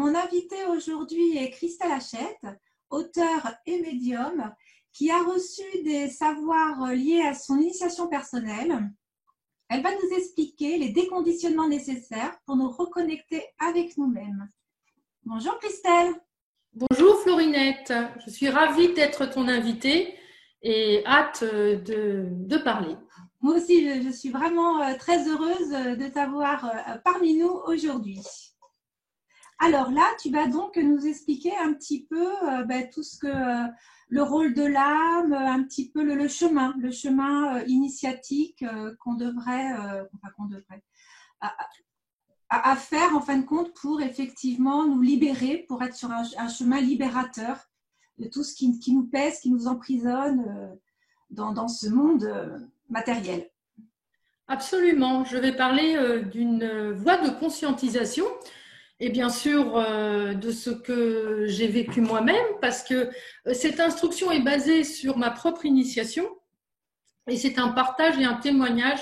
mon invitée aujourd'hui est Christelle Hachette, auteure et médium, qui a reçu des savoirs liés à son initiation personnelle. Elle va nous expliquer les déconditionnements nécessaires pour nous reconnecter avec nous-mêmes. Bonjour Christelle. Bonjour Florinette, je suis ravie d'être ton invitée et hâte de parler. Moi aussi, je suis vraiment très heureuse de t'avoir parmi nous aujourd'hui. Alors là, tu vas donc nous expliquer un petit peu tout ce que le rôle de l'âme, un petit peu le chemin initiatique qu'on devrait à faire en fin de compte pour effectivement nous libérer, pour être sur un chemin libérateur de tout ce qui nous pèse, qui nous emprisonne dans ce monde matériel. Absolument, je vais parler d'une voie de conscientisation et bien sûr de ce que j'ai vécu moi-même, parce que cette instruction est basée sur ma propre initiation et c'est un partage et un témoignage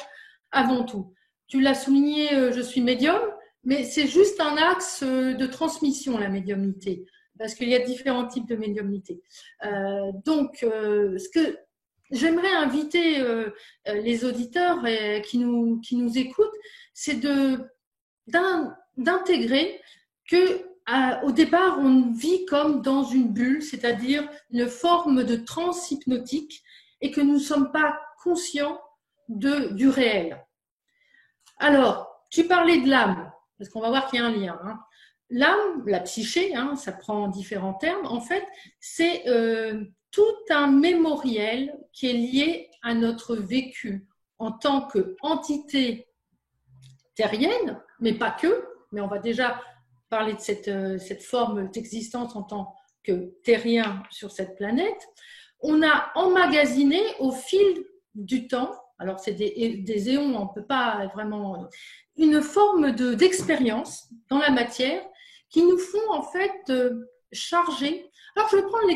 avant tout. Tu l'as souligné, je suis médium, mais c'est juste un axe de transmission, la médiumnité, parce qu'il y a différents types de médiumnité. Ce que j'aimerais inviter les auditeurs qui nous écoutent, c'est d'intégrer qu'au départ, on vit comme dans une bulle, c'est-à-dire une forme de transe hypnotique, et que nous ne sommes pas conscients du réel. Alors, tu parlais de l'âme, parce qu'on va voir qu'il y a un lien. Hein. L'âme, la psyché, ça prend différents termes. En fait, c'est tout un mémoriel qui est lié à notre vécu en tant qu'entité terrienne, mais pas que. Mais on va déjà parler de cette forme d'existence en tant que terrien sur cette planète. On a emmagasiné au fil du temps, alors c'est des éons, on ne peut pas vraiment, une forme d'expérience dans la matière qui nous font en fait charger. Alors je vais prendre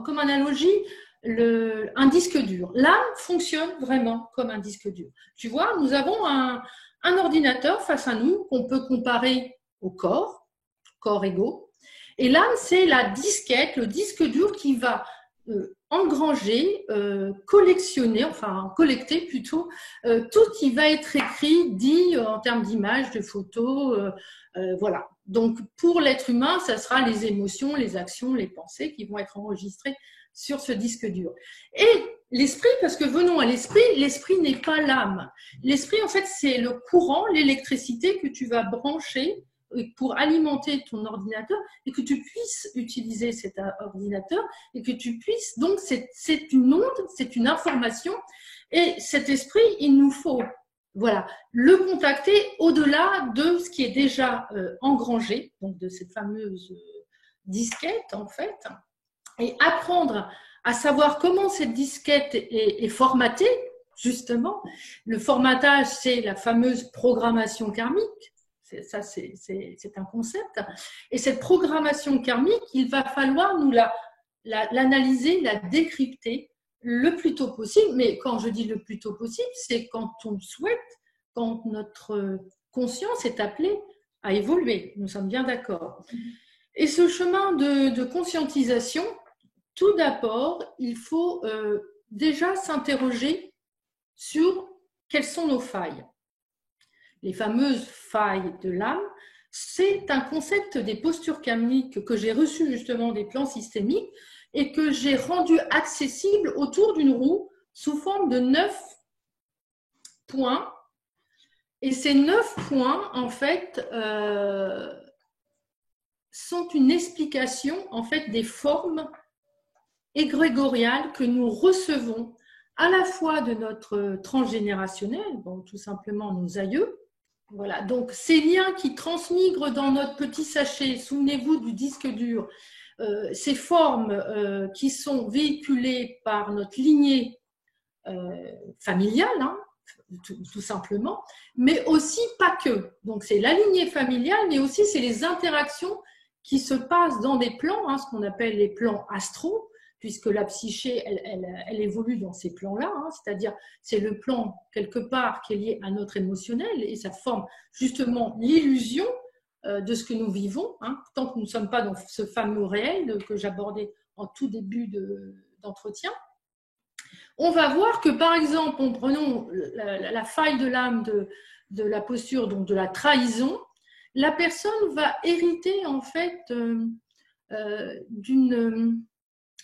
comme analogie un disque dur. L'âme fonctionne vraiment comme un disque dur. Tu vois, nous avons un ordinateur face à nous qu'on peut comparer au corps égaux. Et l'âme, c'est la disquette, le disque dur qui va engranger, collecter plutôt tout qui va être écrit, dit en termes d'images, de photos, voilà. Donc pour l'être humain, ça sera les émotions, les actions, les pensées qui vont être enregistrées sur ce disque dur. Et l'esprit, parce que venons à l'esprit n'est pas l'âme. L'esprit, en fait, c'est le courant, l'électricité que tu vas brancher pour alimenter ton ordinateur et que tu puisses utiliser cet ordinateur et que tu puisses, donc c'est une onde, c'est une information, et cet esprit, il nous faut le contacter au-delà de ce qui est déjà engrangé, donc de cette fameuse disquette en fait, et apprendre à savoir comment cette disquette est formatée, justement. Le formatage, c'est la fameuse programmation karmique. Ça, c'est un concept. Et cette programmation karmique, il va falloir nous l'analyser, la décrypter le plus tôt possible. Mais quand je dis le plus tôt possible, c'est quand on souhaite, quand notre conscience est appelée à évoluer. Nous sommes bien d'accord. Et ce chemin de conscientisation, tout d'abord, il faut déjà s'interroger sur quelles sont nos failles. Les fameuses failles de l'âme, c'est un concept des postures karmiques que j'ai reçu justement des plans systémiques et que j'ai rendu accessible autour d'une roue sous forme de 9 points. Et ces 9 points, en fait, sont une explication en fait, des formes égrégoriales que nous recevons à la fois de notre transgénérationnel, donc tout simplement nos aïeux. Voilà, donc ces liens qui transmigrent dans notre petit sachet, souvenez-vous du disque dur, ces formes qui sont véhiculées par notre lignée familiale, tout simplement, mais aussi pas que. Donc c'est la lignée familiale, mais aussi c'est les interactions qui se passent dans des plans, ce qu'on appelle les plans astraux, puisque la psyché, elle évolue dans ces plans-là, c'est-à-dire c'est le plan quelque part qui est lié à notre émotionnel et ça forme justement l'illusion de ce que nous vivons, hein, tant que nous ne sommes pas dans ce fameux réel que j'abordais en tout début d'entretien. On va voir que, par exemple, en prenant la faille de l'âme de la posture, donc de la trahison, la personne va hériter en fait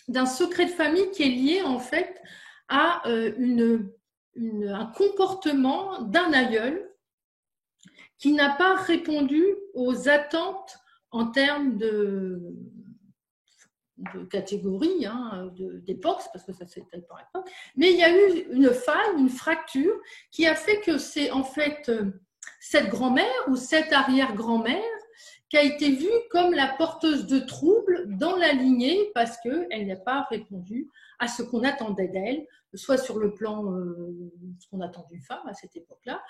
d'un secret de famille qui est lié en fait à un comportement d'un aïeul qui n'a pas répondu aux attentes en termes de catégorie, hein, d'époque, parce que ça c'était par époque, mais il y a eu une faille, une fracture qui a fait que c'est en fait cette grand-mère ou cette arrière-grand-mère qui a été vue comme la porteuse de troubles dans la lignée parce qu'elle n'a pas répondu à ce qu'on attendait d'elle, soit sur le plan ce qu'on attend d'une femme à cette époque-là,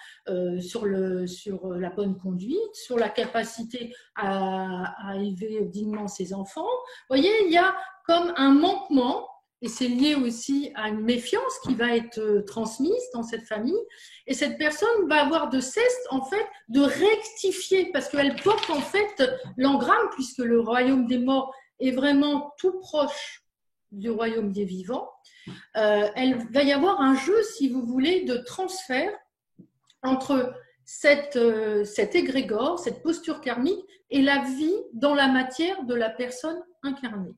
sur la bonne conduite, sur la capacité à élever dignement ses enfants. Vous voyez, il y a comme un manquement, et c'est lié aussi à une méfiance qui va être transmise dans cette famille, et cette personne va avoir de cesse en fait de rectifier, parce qu'elle porte en fait l'engramme, puisque le royaume des morts est vraiment tout proche du royaume des vivants. Elle va y avoir un jeu, si vous voulez, de transfert entre cet égrégore, cette posture karmique et la vie dans la matière de la personne incarnée,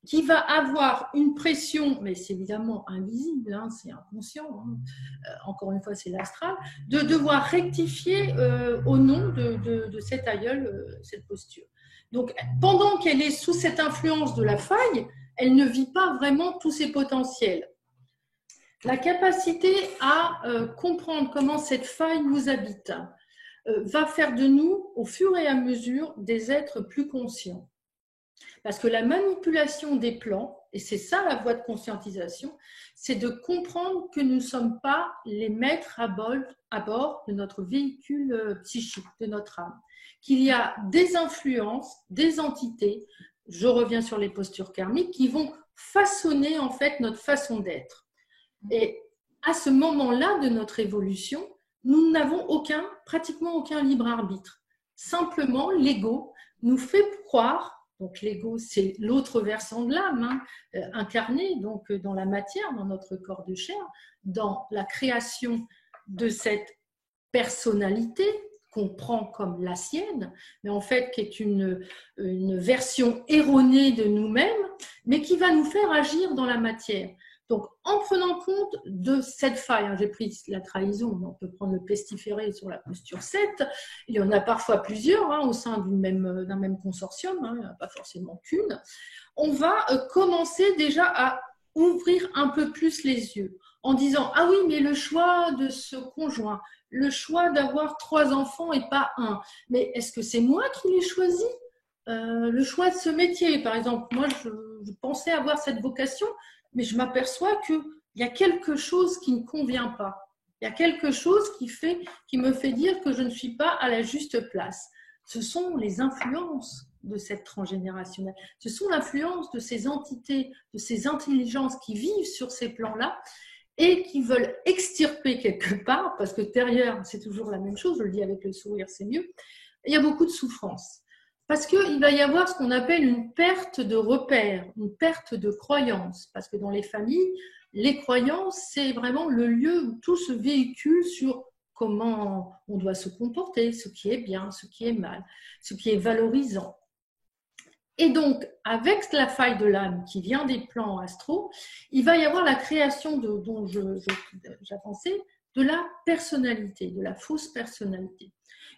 qui va avoir une pression, mais c'est évidemment invisible, hein, c'est inconscient, hein, encore une fois c'est l'astral, de devoir rectifier au nom de cet aïeul, cette posture. Donc pendant qu'elle est sous cette influence de la faille, elle ne vit pas vraiment tous ses potentiels. La capacité à comprendre comment cette faille nous habite va faire de nous, au fur et à mesure, des êtres plus conscients. Parce que la manipulation des plans, et c'est ça la voie de conscientisation, c'est de comprendre que nous ne sommes pas les maîtres à bord de notre véhicule psychique, de notre âme. Qu'il y a des influences, des entités, je reviens sur les postures karmiques, qui vont façonner en fait notre façon d'être. Et à ce moment-là de notre évolution, nous n'avons pratiquement aucun libre arbitre. Simplement, l'ego nous fait croire, donc l'ego c'est l'autre versant de l'âme, hein, incarné donc dans la matière, dans notre corps de chair, dans la création de cette personnalité qu'on prend comme la sienne, mais en fait qui est une version erronée de nous-mêmes, mais qui va nous faire agir dans la matière. Donc, en prenant compte de cette faille, hein, j'ai pris la trahison, on peut prendre le pestiféré sur la posture 7, il y en a parfois plusieurs hein, au sein d'un même consortium, hein, il n'y en a pas forcément qu'une, on va commencer déjà à ouvrir un peu plus les yeux en disant « Ah oui, mais le choix de ce conjoint, le choix d'avoir 3 enfants et pas 1, mais est-ce que c'est moi qui l'ai choisi ? Le choix de ce métier, par exemple, moi je pensais avoir cette vocation, mais je m'aperçois qu'il y a quelque chose qui ne convient pas. Il y a quelque chose qui me fait dire que je ne suis pas à la juste place. Ce sont les influences de cette transgénérationnelle. Ce sont l'influence de ces entités, de ces intelligences qui vivent sur ces plans-là et qui veulent extirper quelque part, parce que derrière, c'est toujours la même chose, je le dis avec le sourire, c'est mieux, il y a beaucoup de souffrance. Parce qu'il va y avoir ce qu'on appelle une perte de repères, une perte de croyances. Parce que dans les familles, les croyances, c'est vraiment le lieu où tout se véhicule sur comment on doit se comporter, ce qui est bien, ce qui est mal, ce qui est valorisant. Et donc, avec la faille de l'âme qui vient des plans astraux, il va y avoir la création dont j'avançais, de la personnalité, de la fausse personnalité.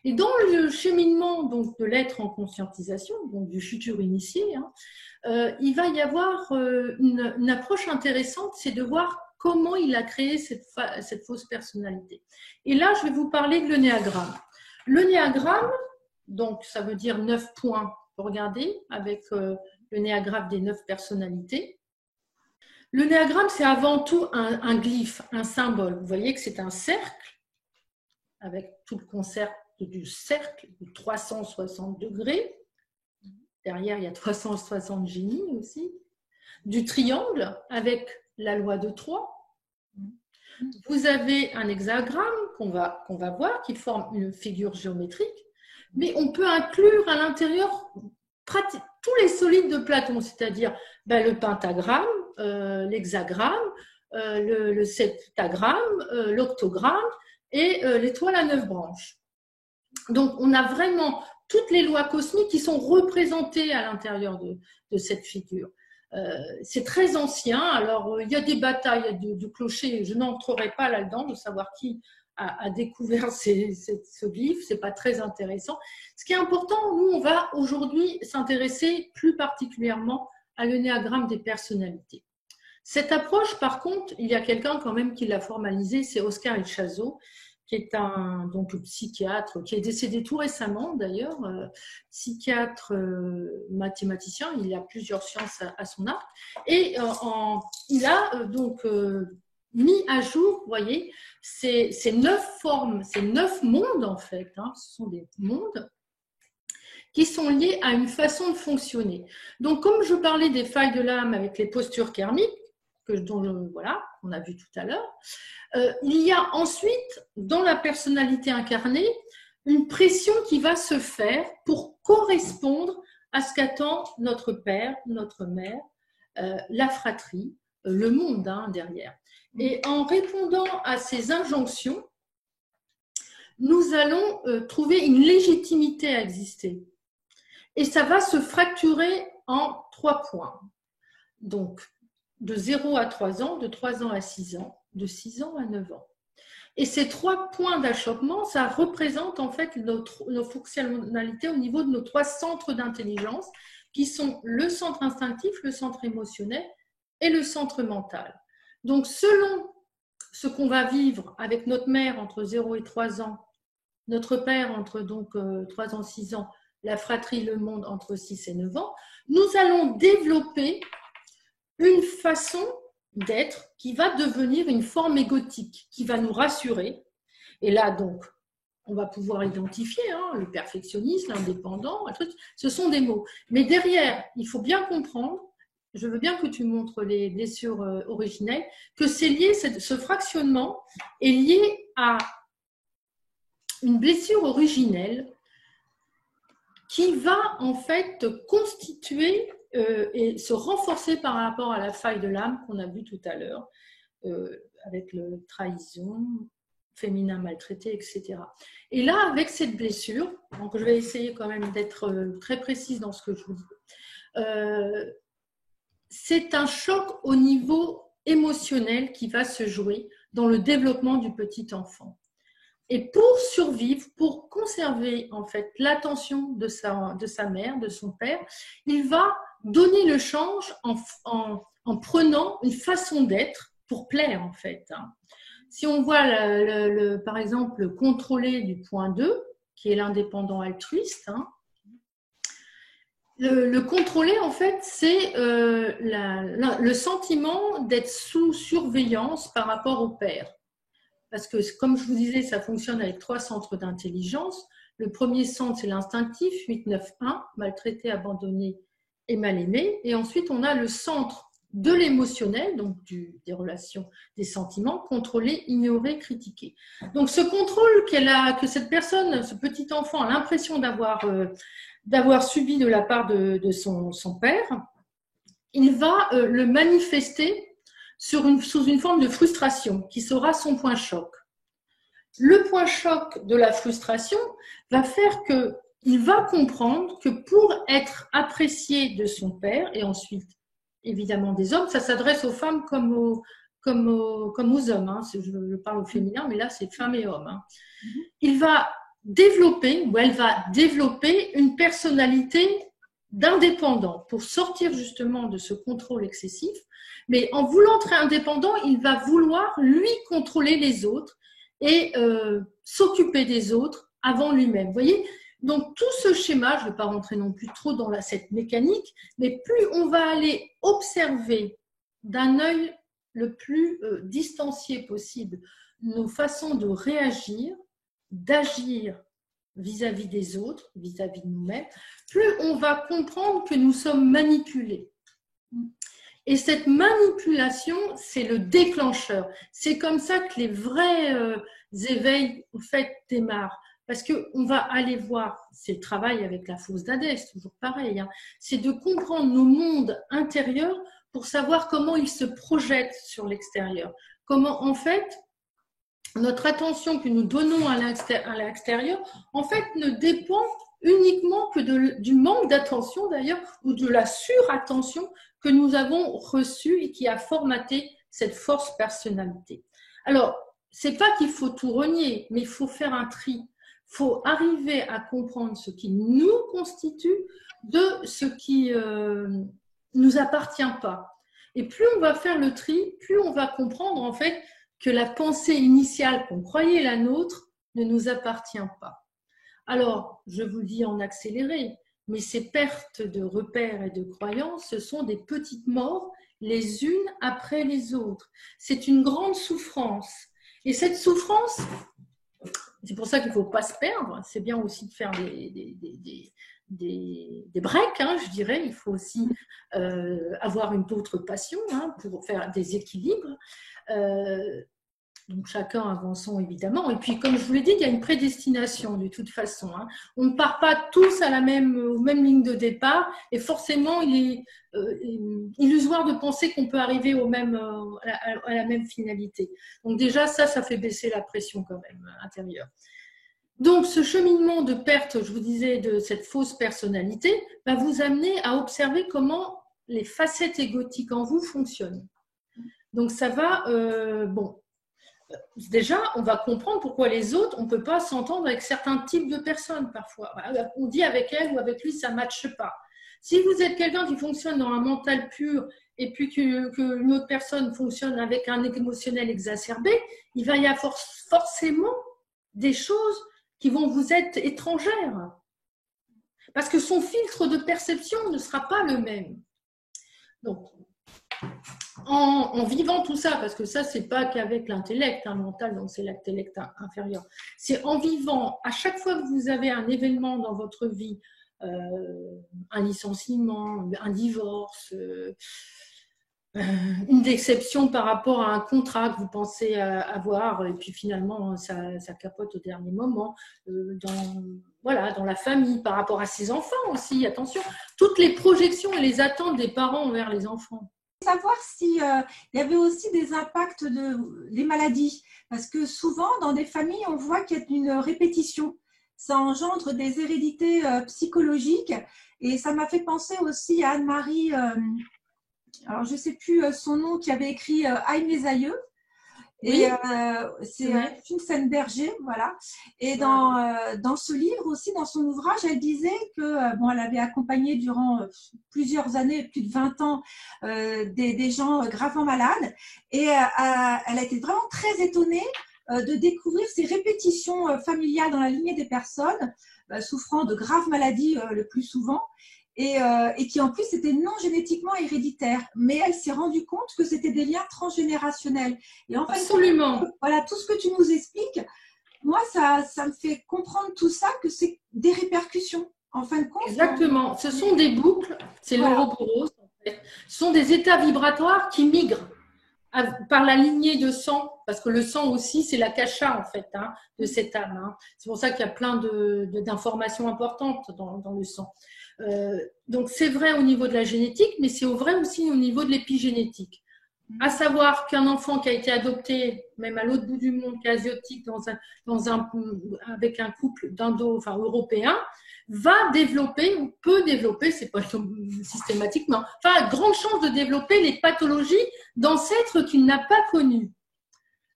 Et dans le cheminement donc, de l'être en conscientisation, donc du futur initié, hein, il va y avoir une approche intéressante, c'est de voir comment il a créé cette fausse personnalité. Et là, je vais vous parler de l'Ennéagramme. L'Ennéagramme, donc ça veut dire 9 points, regardez, avec l'Ennéagramme des 9 personnalités. L'Ennéagramme, c'est avant tout un glyphe, un symbole. Vous voyez que c'est un cercle, avec tout le concept du cercle de 360 degrés. Derrière, il y a 360 génies aussi. Du triangle, avec la loi de 3. Vous avez un hexagramme qu'on va voir, qui forme une figure géométrique. mais on peut inclure à l'intérieur tous les solides de Platon, c'est-à-dire le pentagramme, l'hexagramme, le septagramme, l'octogramme et l'étoile à 9 branches. Donc, on a vraiment toutes les lois cosmiques qui sont représentées à l'intérieur de cette figure. C'est très ancien, alors il y a des batailles de clochers, je n'entrerai pas là-dedans de savoir qui a découvert ce livre, c'est pas très intéressant. Ce qui est important, nous, on va aujourd'hui s'intéresser plus particulièrement à l'énéagramme des personnalités. Cette approche, par contre, il y a quelqu'un quand même qui l'a formalisée, c'est Oscar Ichazo, qui est un psychiatre, qui est décédé tout récemment d'ailleurs, psychiatre, mathématicien, il a plusieurs sciences à son arc, et il a mis à jour, vous voyez, ces 9 formes, ces 9 mondes en fait, hein, ce sont des mondes qui sont liés à une façon de fonctionner. Donc comme je parlais des failles de l'âme avec les postures karmiques, voilà, qu'on a vu tout à l'heure, il y a ensuite, dans la personnalité incarnée, une pression qui va se faire pour correspondre à ce qu'attend notre père, notre mère, la fratrie, le monde derrière. Et en répondant à ces injonctions, nous allons trouver une légitimité à exister. Et ça va se fracturer en 3 points. Donc, de 0 à 3 ans, de 3 ans à 6 ans, de 6 ans à 9 ans. Et ces 3 points d'achoppement, ça représente en fait nos fonctionnalités au niveau de nos 3 centres d'intelligence qui sont le centre instinctif, le centre émotionnel et le centre mental. Donc, selon ce qu'on va vivre avec notre mère entre 0 et 3 ans, notre père entre 3 ans, 6 ans, la fratrie, le monde entre 6 et 9 ans, nous allons développer une façon d'être qui va devenir une forme égotique, qui va nous rassurer. Et là, donc, on va pouvoir identifier le perfectionnisme, l'indépendant, ce sont des mots. Mais derrière, il faut bien comprendre, je veux bien que tu montres les blessures originelles, que c'est lié, ce fractionnement est lié à une blessure originelle qui va en fait constituer et se renforcer par rapport à la faille de l'âme qu'on a vue tout à l'heure, avec le trahison, féminin maltraité, etc. Et là, avec cette blessure, donc je vais essayer quand même d'être très précise dans ce que je vous dis, c'est un choc au niveau émotionnel qui va se jouer dans le développement du petit enfant. Et pour survivre, pour conserver en fait l'attention de sa mère, de son père, il va donner le change en prenant une façon d'être pour plaire en fait. Si on voit par exemple le contrôlé du point 2, qui est l'indépendant altruiste, le contrôler, en fait, c'est le sentiment d'être sous surveillance par rapport au père. Parce que, comme je vous disais, ça fonctionne avec 3 centres d'intelligence. Le premier centre, c'est l'instinctif, 8-9-1, maltraité, abandonné et mal aimé. Et ensuite, on a le centre de l'émotionnel, donc des relations, des sentiments, contrôlé, ignoré, critiqué. Donc, ce contrôle que cette personne, ce petit enfant, a l'impression d'avoir subi de la part de son père, il va le manifester sous une forme de frustration qui sera son point choc. Le point choc de la frustration va faire qu'il va comprendre que pour être apprécié de son père, et ensuite évidemment des hommes, ça s'adresse aux femmes comme aux hommes, je parle au féminin, mais là c'est femmes et hommes. Il va développer, ou elle va développer une personnalité d'indépendant pour sortir justement de ce contrôle excessif. Mais en voulant être indépendant, il va vouloir lui contrôler les autres et s'occuper des autres avant lui-même. Vous voyez ? Donc tout ce schéma, je ne vais pas rentrer non plus trop dans cette mécanique, mais plus on va aller observer d'un œil le plus distancié possible nos façons de réagir, d'agir vis-à-vis des autres, vis-à-vis de nous-mêmes, plus on va comprendre que nous sommes manipulés. Et cette manipulation, c'est le déclencheur. C'est comme ça que les vrais éveils, en fait, démarrent. parce qu'on va aller voir, c'est le travail avec la fausse d'Hadès, toujours pareil, hein, c'est de comprendre nos mondes intérieurs pour savoir comment ils se projettent sur l'extérieur. Comment, en fait, notre attention que nous donnons à l'extérieur, en fait, ne dépend uniquement que du manque d'attention d'ailleurs, ou de la surattention que nous avons reçue et qui a formaté cette force personnalité. Alors, c'est pas qu'il faut tout renier, mais il faut faire un tri. Il faut arriver à comprendre ce qui nous constitue de ce qui nous appartient pas. Et plus on va faire le tri, plus on va comprendre en fait que la pensée initiale qu'on croyait la nôtre ne nous appartient pas. Alors, je vous le dis en accéléré, mais ces pertes de repères et de croyances, ce sont des petites morts les unes après les autres. C'est une grande souffrance. Et cette souffrance, c'est pour ça qu'il ne faut pas se perdre, c'est bien aussi de faire des breaks, hein, je dirais. Il faut aussi avoir une autre passion hein, pour faire des équilibres. Donc chacun avançons évidemment. Et puis comme je vous l'ai dit, il y a une prédestination de toute façon. Hein. On ne part pas tous à aux mêmes lignes de départ et forcément il est illusoire de penser qu'on peut arriver à la même finalité. Donc déjà ça fait baisser la pression quand même intérieure. Donc ce cheminement de perte, je vous disais, de cette fausse personnalité, va vous amener à observer comment les facettes égotiques en vous fonctionnent. Donc ça va, déjà, on va comprendre pourquoi les autres, on ne peut pas s'entendre avec certains types de personnes parfois. On dit avec elle ou avec lui, ça ne matche pas. Si vous êtes quelqu'un qui fonctionne dans un mental pur et puis qu'une autre personne fonctionne avec un émotionnel exacerbé, il va y avoir forcément des choses qui vont vous être étrangères. Parce que son filtre de perception ne sera pas le même. Donc, en vivant tout ça, parce que ça, c'est pas qu'avec l'intellect, hein, mental, donc c'est l'intellect inférieur. C'est en vivant, à chaque fois que vous avez un événement dans votre vie, un licenciement, un divorce, une déception par rapport à un contrat que vous pensez avoir, et puis finalement, ça capote au dernier moment, dans la famille, par rapport à ses enfants aussi, attention, toutes les projections et les attentes des parents envers les enfants. Savoir s'il y avait aussi des impacts des maladies, parce que souvent dans des familles on voit qu'il y a une répétition, ça engendre des hérédités psychologiques et ça m'a fait penser aussi à Anne-Marie, alors je ne sais plus son nom, qui avait écrit Aïe mes aïeux. Et c'est Finsenberger, voilà. Et dans ce livre aussi, dans son ouvrage, elle disait que elle avait accompagné durant plusieurs années, plus de 20 ans, des gens gravement malades. Et elle a été vraiment très étonnée de découvrir ces répétitions familiales dans la lignée des personnes souffrant de graves maladies le plus souvent. Et qui en plus étaient non génétiquement héréditaires. Mais elle s'est rendue compte que c'était des liens transgénérationnels. Et en fait, absolument. Voilà, tout ce que tu nous expliques, moi, ça me fait comprendre tout ça, que c'est des répercussions. En fin de compte. Exactement. Ce sont des boucles, c'est l'ouroboros, en fait. Ce sont des états vibratoires qui migrent par la lignée de sang, parce que le sang aussi, c'est la kasha, en fait, hein, de cette âme. Hein. C'est pour ça qu'il y a plein d'informations importantes dans le sang. Donc c'est vrai au niveau de la génétique, mais c'est vrai aussi au niveau de l'épigénétique. À savoir qu'un enfant qui a été adopté, même à l'autre bout du monde, qui est asiatique, avec un couple européen, va développer ou peut développer, c'est pas systématique, mais enfin, grande chance de développer les pathologies d'ancêtres qu'il n'a pas connus.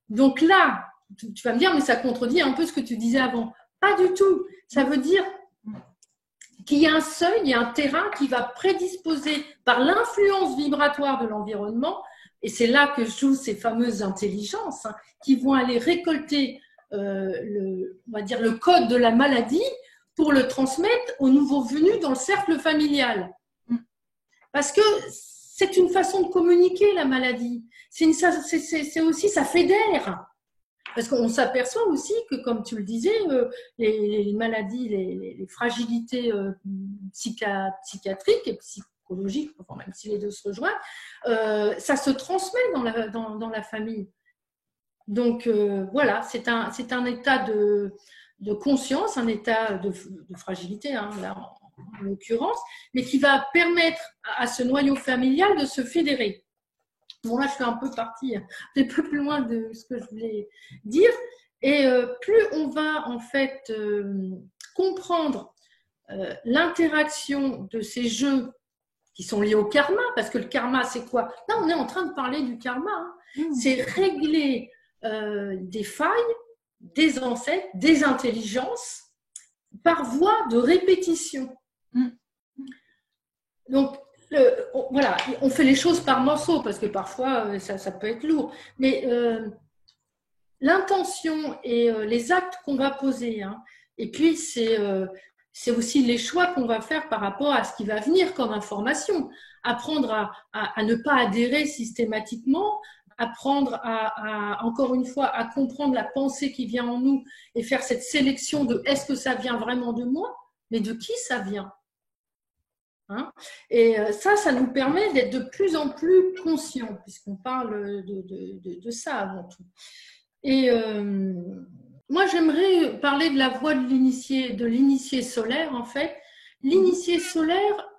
Donc là, tu vas me dire, mais ça contredit un peu ce que tu disais avant. Pas du tout. Ça veut dire qu'il y a un seuil, il y a un terrain qui va prédisposer par l'influence vibratoire de l'environnement, et c'est là que jouent ces fameuses intelligences hein, qui vont aller récolter on va dire le code de la maladie pour le transmettre aux nouveaux venus dans le cercle familial. Parce que c'est une façon de communiquer la maladie. C'est aussi, ça fédère. Parce qu'on s'aperçoit aussi que, comme tu le disais, les maladies, les fragilités psychiatriques et psychologiques, enfin, même si les deux se rejoignent, ça se transmet dans la famille. Donc voilà, c'est un état de conscience, un état de fragilité, hein, là, en l'occurrence, mais qui va permettre à ce noyau familial de se fédérer. Bon, là, je suis un peu partie un peu plus loin de ce que je voulais dire. Et plus on va, en fait, comprendre l'interaction de ces jeux qui sont liés au karma, parce que le karma, c'est quoi? Là, on est en train de parler du karma. Hein. C'est régler des failles, des ancêtres, des intelligences, par voie de répétition. Donc, voilà, on fait les choses par morceaux, parce que parfois, ça peut être lourd. Mais l'intention et les actes qu'on va poser, hein, et puis c'est aussi les choix qu'on va faire par rapport à ce qui va venir comme information. Apprendre à ne pas adhérer systématiquement, apprendre encore une fois, à comprendre la pensée qui vient en nous et faire cette sélection de est-ce que ça vient vraiment de moi, mais de qui ça vient. Hein? Et ça nous permet d'être de plus en plus conscients, puisqu'on parle de ça avant tout. Et moi, j'aimerais parler de la voie de l'initié solaire, en fait. L'initié solaire,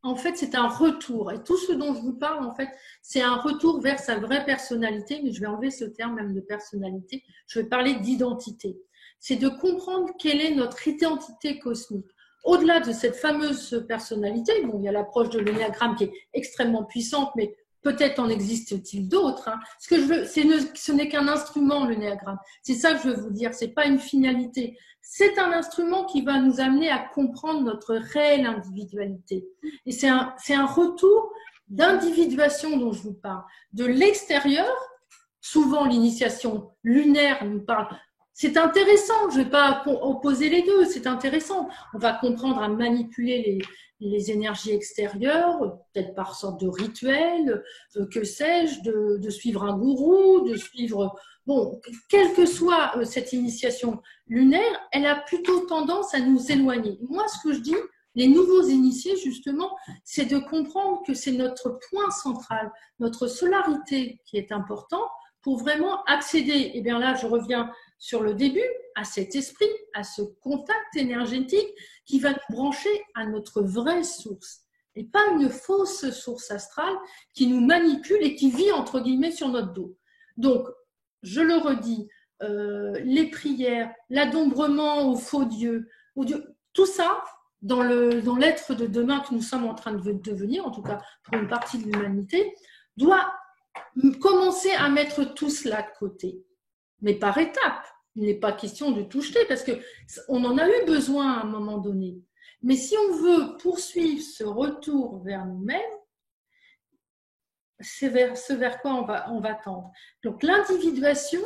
en fait, c'est un retour. Et tout ce dont je vous parle, en fait, c'est un retour vers sa vraie personnalité, mais je vais enlever ce terme même de personnalité. Je vais parler d'identité. C'est de comprendre quelle est notre identité cosmique. Au-delà de cette fameuse personnalité, bon, il y a l'approche de l'énéagramme qui est extrêmement puissante, mais peut-être en existe-t-il d'autres. Hein. Ce que je veux, ce n'est qu'un instrument, le néagramme. C'est ça que je veux vous dire. C'est pas une finalité. C'est un instrument qui va nous amener à comprendre notre réelle individualité. Et c'est un retour d'individuation dont je vous parle. De l'extérieur, souvent l'initiation lunaire nous parle. C'est intéressant, je ne vais pas opposer les deux, c'est intéressant. On va comprendre à manipuler les énergies extérieures, peut-être par sorte de rituel, que sais-je, de suivre un gourou, de suivre… Bon, quelle que soit cette initiation lunaire, elle a plutôt tendance à nous éloigner. Moi, ce que je dis, les nouveaux initiés, justement, c'est de comprendre que c'est notre point central, notre solarité qui est important pour vraiment accéder. Et bien là, je reviens sur le début, à cet esprit, à ce contact énergétique qui va nous brancher à notre vraie source et pas une fausse source astrale qui nous manipule et qui vit entre guillemets sur notre dos. Donc, je le redis, les prières, l'adombrement aux faux dieux, tout ça, dans l'être de demain que nous sommes en train de devenir, en tout cas pour une partie de l'humanité, doit commencer à mettre tout cela de côté, mais par étapes. Il n'est pas question de tout jeter parce qu'on en a eu besoin à un moment donné. Mais si on veut poursuivre ce retour vers nous-mêmes, c'est vers quoi on va tendre. Donc l'individuation,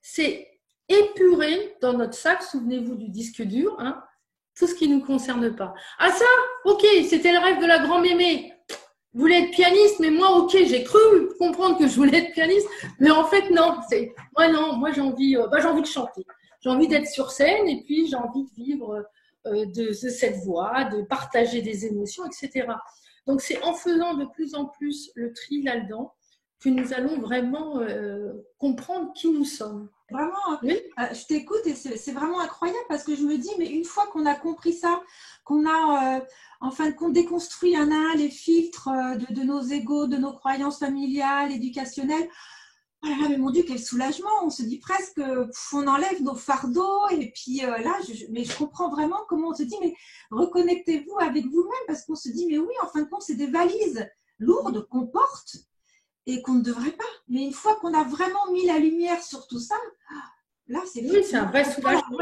c'est épurer dans notre sac, souvenez-vous du disque dur, hein, tout ce qui ne nous concerne pas. Ah ça, ok, c'était le rêve de la grand-mémé. Je voulais être pianiste, mais moi, ok, j'ai cru comprendre que je voulais être pianiste, mais en fait, non. Moi, j'ai envie de chanter. J'ai envie d'être sur scène et puis j'ai envie de vivre de cette voix, de partager des émotions, etc. Donc, c'est en faisant de plus en plus le tri là-dedans que nous allons vraiment comprendre qui nous sommes. Vraiment, oui. Je t'écoute et c'est vraiment incroyable parce que je me dis, mais une fois qu'on a compris ça, qu'on a en fin de compte déconstruit un à un les filtres de nos égos, de nos croyances familiales, éducationnelles, oh là là, mais mon Dieu, quel soulagement! On se dit presque, on enlève nos fardeaux et puis là, mais je comprends vraiment comment on se dit, mais reconnectez-vous avec vous-même parce qu'on se dit, mais oui, en fin de compte, c'est des valises lourdes qu'on porte et qu'on ne devrait pas. Mais une fois qu'on a vraiment mis la lumière sur tout ça, là, c'est un vrai soulagement.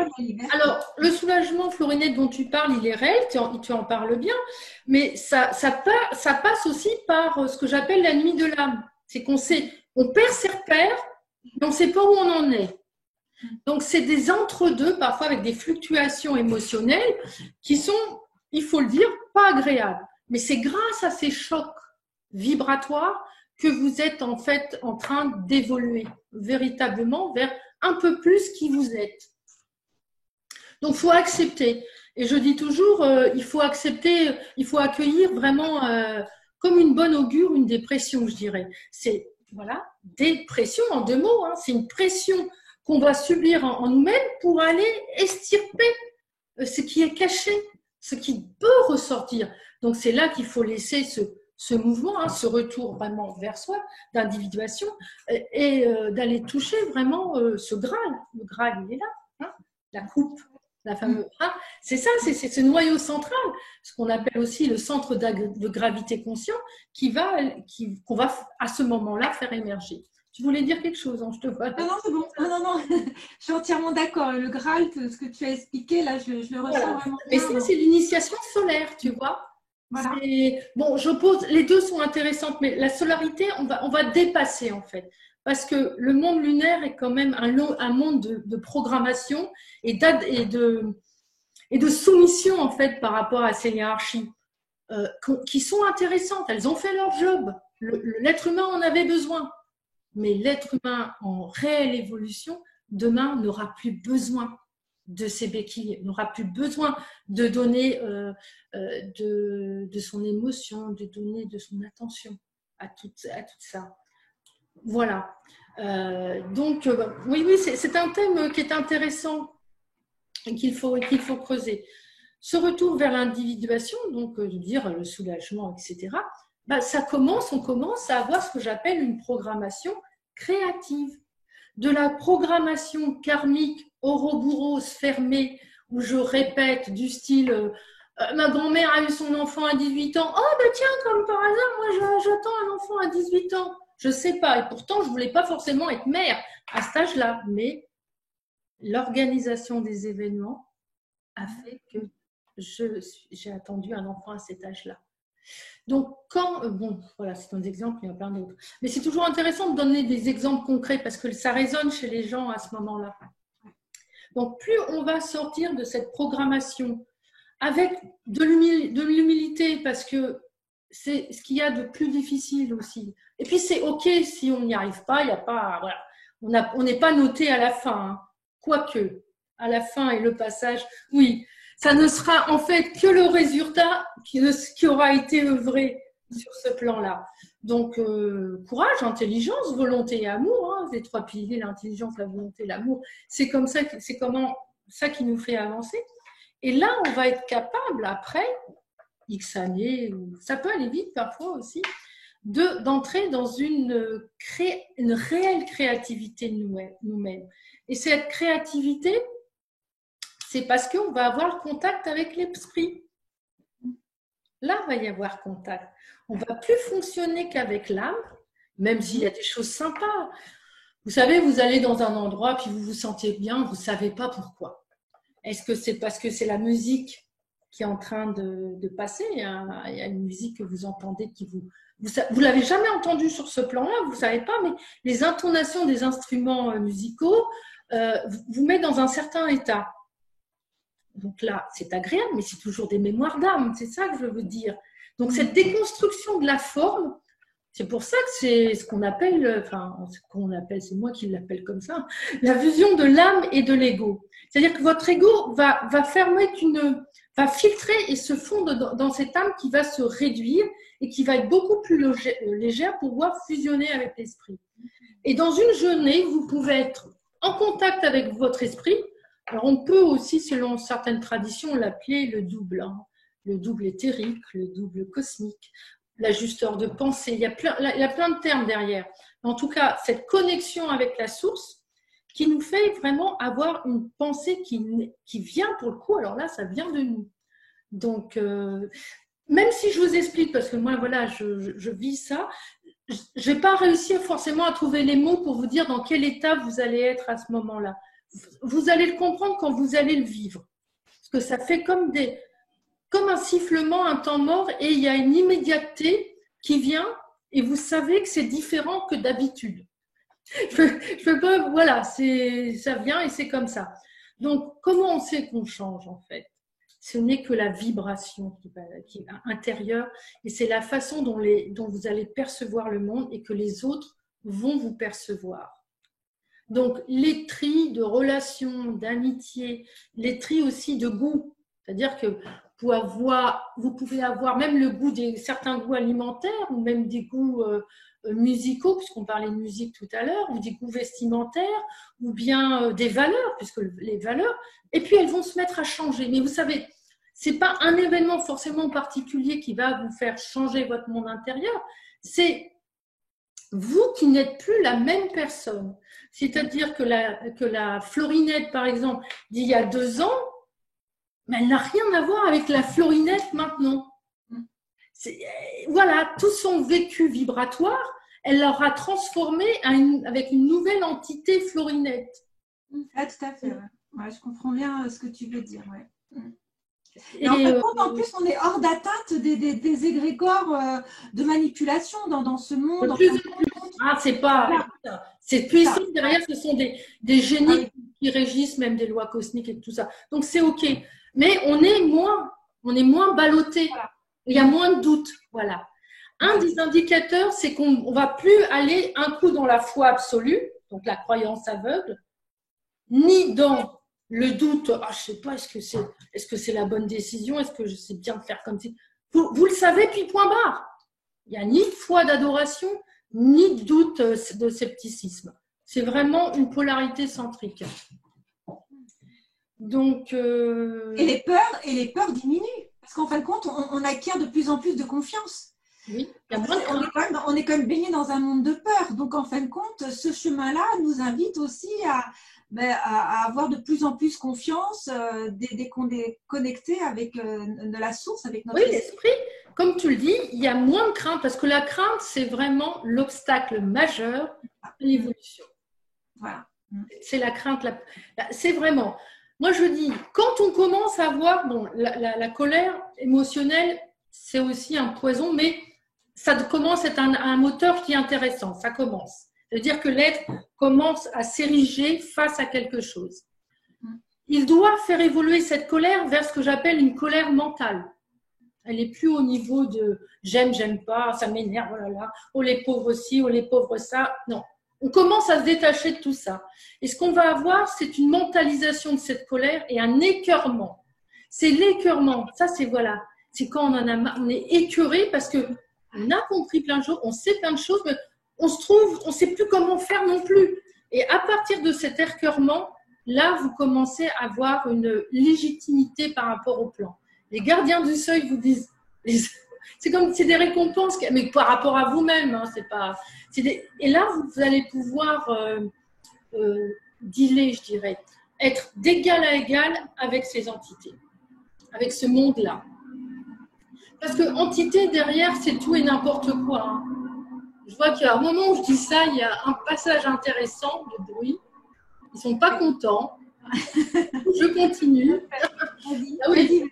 Alors, le soulagement, Florinette, dont tu parles, il est réel, tu en parles bien, mais ça passe aussi par ce que j'appelle la nuit de l'âme. C'est on perd ses repères, mais on ne sait pas où on en est. Donc, c'est des entre-deux, parfois avec des fluctuations émotionnelles qui sont, il faut le dire, pas agréables. Mais c'est grâce à ces chocs vibratoires que vous êtes en fait en train d'évoluer véritablement vers un peu plus qui vous êtes. Donc, il faut accepter. Et je dis toujours, il faut accepter, il faut accueillir vraiment comme une bonne augure une dépression, je dirais. C'est, voilà, dépression en deux mots, hein, c'est une pression qu'on va subir en nous-mêmes pour aller extirper ce qui est caché, ce qui peut ressortir. Donc c'est là qu'il faut laisser ce mouvement, hein, ce retour vraiment vers soi, d'individuation, et d'aller toucher vraiment ce Graal. Le Graal, il est là, hein, la coupe, la fameuse. Hein, c'est ça, c'est ce noyau central, ce qu'on appelle aussi le centre de gravité conscient, qu'on va à ce moment-là faire émerger. Tu voulais dire quelque chose, hein, je te vois. Non, c'est bon. Non. Je suis entièrement d'accord. Le Graal, ce que tu as expliqué, là, je le ressens vraiment. Et ça, c'est l'initiation solaire, tu vois. Voilà. Bon, les deux sont intéressantes, mais la solarité, on va dépasser en fait. Parce que le monde lunaire est quand même un monde de programmation et de soumission en fait par rapport à ces hiérarchies qui sont intéressantes. Elles ont fait leur job. L'être humain en avait besoin. Mais l'être humain en réelle évolution, demain, n'aura plus besoin de ces béquilles, n'aura plus besoin de donner de son émotion, de donner de son attention à tout ça. Voilà. Donc, oui, c'est un thème qui est intéressant et qu'il faut creuser. Ce retour vers l'individuation, donc dire le soulagement, etc., on commence à avoir ce que j'appelle une programmation créative. De la programmation karmique, ouroboros, fermée, où je répète du style ma grand-mère a eu son enfant à 18 ans, oh ben tiens, comme par hasard, moi j'attends un enfant à 18 ans. Je sais pas, et pourtant je voulais pas forcément être mère à cet âge-là, mais l'organisation des événements a fait que j'ai attendu un enfant à cet âge-là. Donc, voilà, c'est un exemple, il y en a plein d'autres. Mais c'est toujours intéressant de donner des exemples concrets parce que ça résonne chez les gens à ce moment-là. Donc, plus on va sortir de cette programmation avec de l'humilité parce que c'est ce qu'il y a de plus difficile aussi. Et puis, c'est OK si on n'y arrive pas, il n'y a pas, voilà, on n'est pas noté à la fin, hein. Quoique, à la fin et le passage, oui. Ça ne sera en fait que le résultat qui aura été œuvré sur ce plan-là. Donc, courage, intelligence, volonté et amour, hein, les trois piliers, l'intelligence, la volonté, l'amour, c'est comment ça qui nous fait avancer. Et là, on va être capable, après X années, ça peut aller vite parfois aussi, d'entrer dans une réelle créativité de nous-mêmes. Et cette créativité, c'est parce qu'on va avoir contact avec l'esprit. Là, il va y avoir contact. On ne va plus fonctionner qu'avec l'âme, même s'il y a des choses sympas. Vous savez, vous allez dans un endroit, puis vous vous sentez bien, vous ne savez pas pourquoi. Est-ce que c'est parce que c'est la musique qui est en train de passer? Il y a une musique que vous entendez qui vous l'avez jamais entendue sur ce plan-là, vous ne savez pas, mais les intonations des instruments musicaux vous mettent dans un certain état. Donc là, c'est agréable, mais c'est toujours des mémoires d'âme, c'est ça que je veux dire. Donc cette déconstruction de la forme, c'est pour ça que c'est ce qu'on appelle, c'est moi qui l'appelle comme ça, la fusion de l'âme et de l'ego. C'est-à-dire que votre ego va filtrer et se fondre dans cette âme qui va se réduire et qui va être beaucoup plus légère pour pouvoir fusionner avec l'esprit. Et dans une journée, vous pouvez être en contact avec votre esprit. Alors, on peut aussi, selon certaines traditions, l'appeler le double, hein, le double éthérique, le double cosmique, l'ajusteur de pensée. Il y a plein de termes derrière. En tout cas, cette connexion avec la source qui nous fait vraiment avoir une pensée qui vient pour le coup. Alors là, ça vient de nous. Donc, même si je vous explique, parce que moi, voilà, je vis ça, je n'ai pas réussi forcément à trouver les mots pour vous dire dans quel état vous allez être à ce moment-là. Vous allez le comprendre quand vous allez le vivre. Parce que ça fait comme un sifflement, un temps mort, et il y a une immédiateté qui vient, et vous savez que c'est différent que d'habitude. Je peux pas, voilà, ça vient et c'est comme ça. Donc, comment on sait qu'on change en fait? Ce n'est que la vibration qui est intérieure, et c'est la façon dont vous allez percevoir le monde et que les autres vont vous percevoir. Donc, les tris de relations, d'amitié, les tris aussi de goût. C'est-à-dire que vous pouvez avoir même le goût certains goûts alimentaires ou même des goûts musicaux, puisqu'on parlait de musique tout à l'heure, ou des goûts vestimentaires, ou bien des valeurs, puisque les valeurs, et puis elles vont se mettre à changer. Mais vous savez, ce n'est pas un événement forcément particulier qui va vous faire changer votre monde intérieur, c'est vous qui n'êtes plus la même personne. C'est-à-dire que la Florinette, par exemple, d'il y a 2 ans, mais elle n'a rien à voir avec la Florinette maintenant. Voilà, tout son vécu vibratoire, elle l'aura transformé avec une nouvelle entité Florinette. Ah, tout à fait. Ouais, je comprends bien ce que tu veux dire. Ouais. Et en plus, on est hors d'atteinte des égrégores de manipulation dans ce monde. De plus en plus. Ah, c'est pas. C'est puissant derrière, ce sont des génies qui régissent même des lois cosmiques et tout ça. Donc c'est OK. Mais on est moins ballotté. Voilà. Il y a moins de doutes. Voilà. Un des indicateurs, c'est qu'on ne va plus aller un coup dans la foi absolue, donc la croyance aveugle, ni dans le doute. Ah, je ne sais pas, est-ce que c'est la bonne décision? Est-ce que je sais bien faire comme ça? Vous le savez, puis point barre. Il n'y a ni de foi d'adoration, ni de doute de scepticisme. C'est vraiment une polarité centrique. Donc, et les peurs diminuent. Parce qu'en fin de compte, on acquiert de plus en plus de confiance. Oui, on est quand même baigné dans un monde de peur. Donc, en fin de compte, ce chemin-là nous invite aussi à avoir de plus en plus confiance, dès qu'on est connecté avec de la source, avec notre l'esprit. Comme tu le dis, il y a moins de crainte, parce que la crainte, c'est vraiment l'obstacle majeur à l'évolution. Voilà. C'est la crainte. C'est vraiment... Moi, je dis, quand on commence à voir, la colère émotionnelle, c'est aussi un poison, mais ça commence à être un moteur qui est intéressant. Ça commence. C'est-à-dire que l'être commence à s'ériger face à quelque chose. Il doit faire évoluer cette colère vers ce que j'appelle une colère mentale. Elle n'est plus au niveau de j'aime pas, ça m'énerve, oh là là, oh les pauvres ci, oh les pauvres ça. Non. On commence à se détacher de tout ça. Et ce qu'on va avoir, c'est une mentalisation de cette colère et un écœurement. C'est l'écœurement. Ça, c'est voilà. C'est quand on en a marre, on est écœuré parce qu'on a compris plein de choses, on sait plein de choses, mais on ne sait plus comment faire non plus. Et à partir de cet écœurement, là, vous commencez à avoir une légitimité par rapport au plan. Les gardiens du seuil vous disent, c'est comme c'est des récompenses, mais par rapport à vous-même, hein, c'est pas. Et là, vous allez pouvoir dealer, je dirais, être d'égal à égal avec ces entités, avec ce monde-là. Parce que entité derrière, c'est tout et n'importe quoi. Hein. Je vois qu'il y a un moment où je dis ça, il y a un passage intéressant de bruit. Ils sont pas contents. Je continue. Ah oui,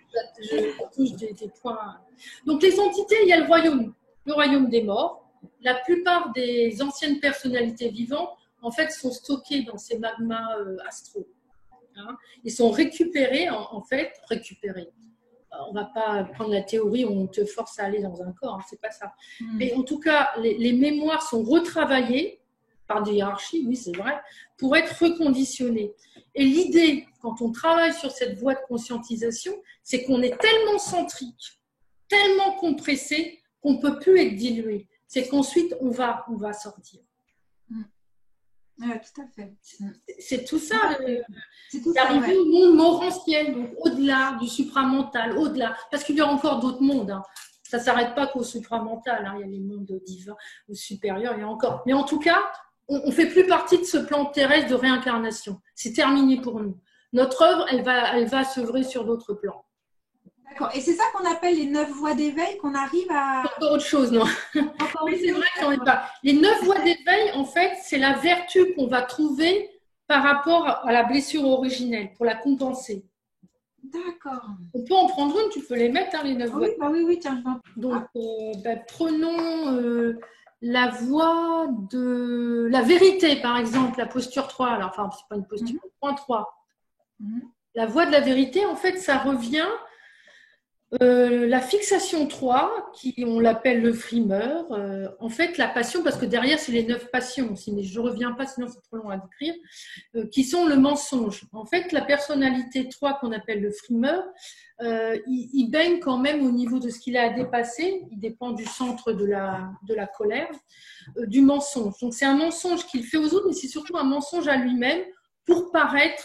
je touche des points. Donc les entités, il y a le royaume des morts. La plupart des anciennes personnalités vivantes, en fait, sont stockées dans ces magmas astraux. Hein. Ils sont récupérés, récupérés. On ne va pas prendre la théorie où on te force à aller dans un corps, hein, c'est pas ça. Mais en tout cas, les mémoires sont retravaillées par des hiérarchies, oui, c'est vrai, pour être reconditionnées. Et l'idée, quand on travaille sur cette voie de conscientisation, c'est qu'on est tellement centrique, tellement compressé, qu'on ne peut plus être dilué. C'est qu'ensuite, on va sortir. Oui, tout à fait. C'est tout ça. C'est arrivé au monde morantiel, donc au-delà du supramental, au-delà. Parce qu'il y a encore d'autres mondes. Hein. Ça ne s'arrête pas qu'au supramental. Hein. Il y a les mondes divins, supérieurs, il y a encore. Mais en tout cas, on ne fait plus partie de ce plan terrestre de réincarnation. C'est terminé pour nous. Notre œuvre, elle va s'œuvrer sur d'autres plans. D'accord. Et c'est ça qu'on appelle les 9 voies d'éveil, qu'on arrive à… Encore autre chose, non. Oui, c'est vrai qu'on n'est pas. Les 9 voies d'éveil, en fait, c'est la vertu qu'on va trouver par rapport à la blessure originelle, pour la compenser. D'accord. On peut en prendre une, tu peux les mettre, hein, les 9 voies. Oui, tiens, je vais. Donc, prenons la voie de la vérité, par exemple, la posture 3. Alors, enfin, c'est pas une posture, point 3. La voie de la vérité, en fait, ça revient La fixation 3, on l'appelle le frimeur, en fait, la passion, parce que derrière, c'est les 9 passions aussi, mais je ne reviens pas, sinon c'est trop long à décrire, qui sont le mensonge. En fait, la personnalité 3 qu'on appelle le frimeur, il baigne quand même au niveau de ce qu'il a à dépasser, il dépend du centre de la colère, du mensonge. Donc, c'est un mensonge qu'il fait aux autres, mais c'est surtout un mensonge à lui-même pour paraître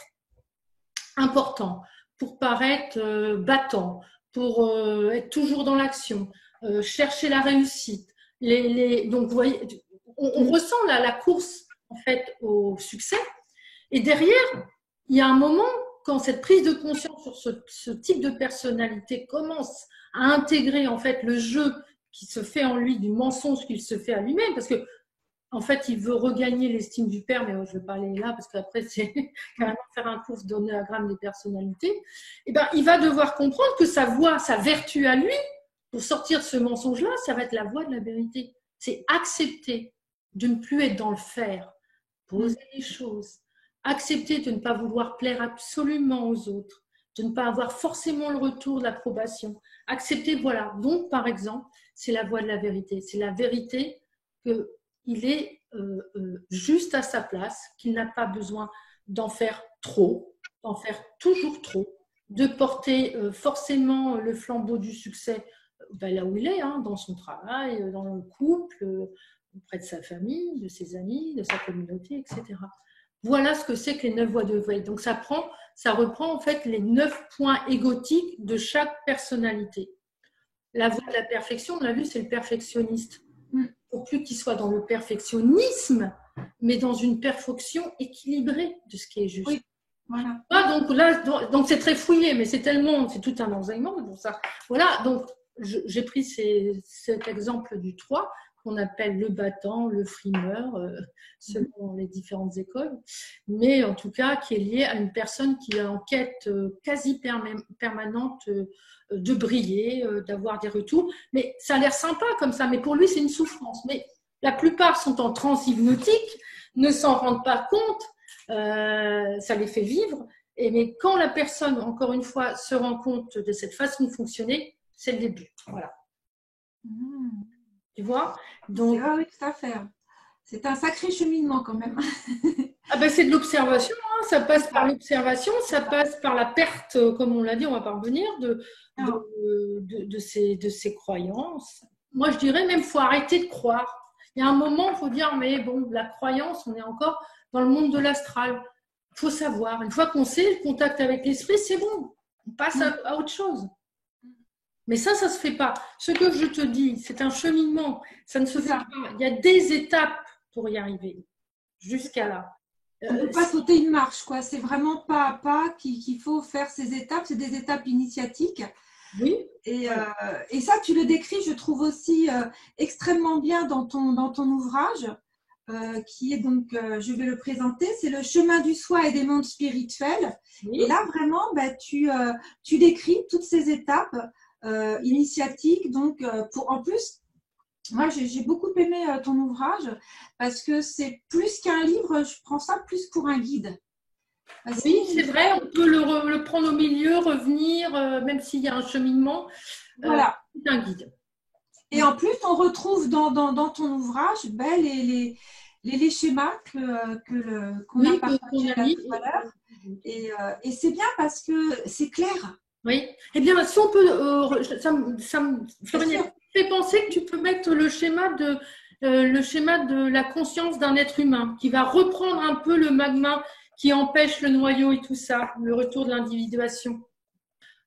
important, pour paraître battant, pour être toujours dans l'action, chercher la réussite. Donc, vous voyez, on ressent la course en fait au succès. Et derrière, il y a un moment quand cette prise de conscience sur ce type de personnalité commence à intégrer en fait le jeu qui se fait en lui, du mensonge qu'il se fait à lui-même, parce que en fait, il veut regagner l'estime du père, mais je ne vais pas aller là parce qu'après, c'est carrément faire un cours d'onéagramme des personnalités. Et ben, il va devoir comprendre que sa voix, sa vertu à lui, pour sortir de ce mensonge-là, ça va être la voix de la vérité. C'est accepter de ne plus être dans le faire, poser les choses, accepter de ne pas vouloir plaire absolument aux autres, de ne pas avoir forcément le retour de l'approbation. Accepter, voilà. Donc, par exemple, c'est la voix de la vérité. C'est la vérité que il est juste à sa place, qu'il n'a pas besoin d'en faire trop, d'en faire toujours trop, de porter forcément le flambeau du succès là où il est, hein, dans son travail, dans le couple, auprès de sa famille, de ses amis, de sa communauté, etc. Voilà ce que c'est que les 9 voies de veille. Donc ça reprend en fait les 9 points égotiques de chaque personnalité. La voie de la perfection, on l'a vu, c'est le perfectionniste. Pour plus qu'il soit dans le perfectionnisme, mais dans une perfection équilibrée de ce qui est juste. Oui, voilà. Donc c'est très fouillé, mais c'est tout un enseignement pour ça. Voilà, donc j'ai pris cet exemple du 3 qu'on appelle le battant, le frimeur, selon les différentes écoles, mais en tout cas qui est lié à une personne qui est en quête quasi permanente de briller, d'avoir des retours. Mais ça a l'air sympa comme ça, mais pour lui, c'est une souffrance. Mais la plupart sont en transe hypnotique, ne s'en rendent pas compte, ça les fait vivre. Mais quand la personne, encore une fois, se rend compte de cette façon de fonctionner, c'est le début. Voilà. Tu vois? Donc, oui, tout à fait. C'est un sacré cheminement quand même. c'est de l'observation, hein. Ça passe par l'observation, ça passe par la perte, comme on l'a dit, on va parvenir, de ces croyances. Moi, je dirais même qu'il faut arrêter de croire. Il y a un moment, il faut dire, mais bon, la croyance, on est encore dans le monde de l'astral. Il faut savoir. Une fois qu'on sait le contact avec l'esprit, c'est bon. On passe à autre chose. Mais ça ne se fait pas. Ce que je te dis, c'est un cheminement. Ça ne se fait pas. Il y a des étapes pour y arriver. Jusqu'à là. On ne peut pas sauter une marche, quoi. C'est vraiment pas à pas qu'il faut faire ces étapes. C'est des étapes initiatiques. Oui. Et ça, tu le décris, je trouve aussi extrêmement bien dans ton ouvrage, qui est donc, je vais le présenter, c'est le chemin du soi et des mondes spirituels. Oui. Et là, vraiment, tu décris toutes ces étapes initiatiques. Donc, en plus, moi, j'ai beaucoup aimé ton ouvrage parce que c'est plus qu'un livre, je prends ça plus pour un guide. Oui, c'est vrai, on peut le prendre au milieu, revenir, même s'il y a un cheminement. Voilà. C'est un guide. Et en plus, on retrouve dans ton ouvrage les schémas qu'on a partagés tout à l'heure. Et c'est bien parce que c'est clair. Oui. Eh bien, si on peut, ça me fait penser que tu peux mettre le schéma de la conscience d'un être humain qui va reprendre un peu le magma qui empêche le noyau et tout ça, le retour de l'individuation.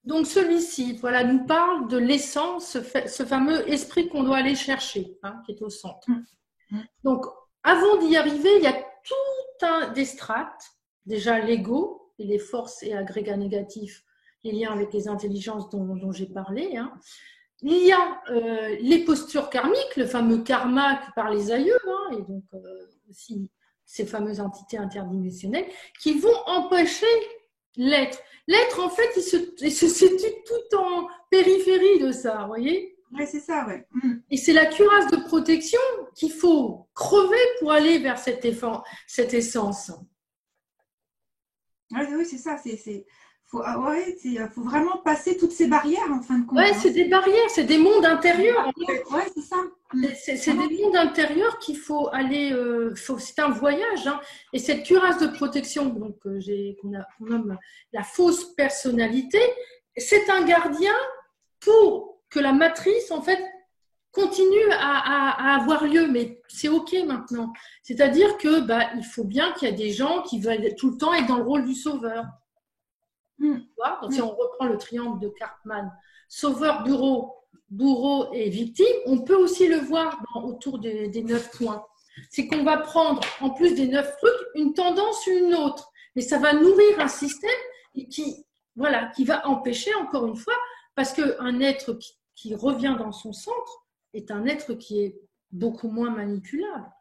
Donc celui-ci, voilà, nous parle de l'essence, ce fameux esprit qu'on doit aller chercher, hein, qui est au centre. Donc, avant d'y arriver, il y a tout des strates, déjà l'ego et les forces et agrégats négatifs, les liens avec les intelligences dont j'ai parlé. Hein. Il y a les postures karmiques, le fameux karma par les aïeux, hein, et donc aussi ces fameuses entités interdimensionnelles qui vont empêcher l'être. L'être, en fait, il se situe tout en périphérie de ça, vous voyez? Oui, c'est ça, oui. Et c'est la cuirasse de protection qu'il faut crever pour aller vers cette essence. Oui, c'est ça. faut vraiment passer toutes ces barrières en fin de compte. Ouais, c'est des barrières, c'est des mondes intérieurs. En fait. Ouais, c'est ça. C'est des mondes intérieurs qu'il faut aller. C'est un voyage. Hein. Et cette cuirasse de protection, donc qu'on nomme la fausse personnalité, c'est un gardien pour que la matrice, en fait, continue à avoir lieu. Mais c'est OK maintenant. C'est-à-dire que il faut bien qu'il y a des gens qui veulent tout le temps être dans le rôle du sauveur. Tu vois, donc, si on reprend le triangle de Karpman, sauveur, bourreau et victime, on peut aussi le voir autour des 9 points. C'est qu'on va prendre, en plus des 9 trucs, une tendance ou une autre. Mais ça va nourrir un système qui va empêcher, encore une fois, parce qu'un être qui revient dans son centre est un être qui est beaucoup moins manipulable.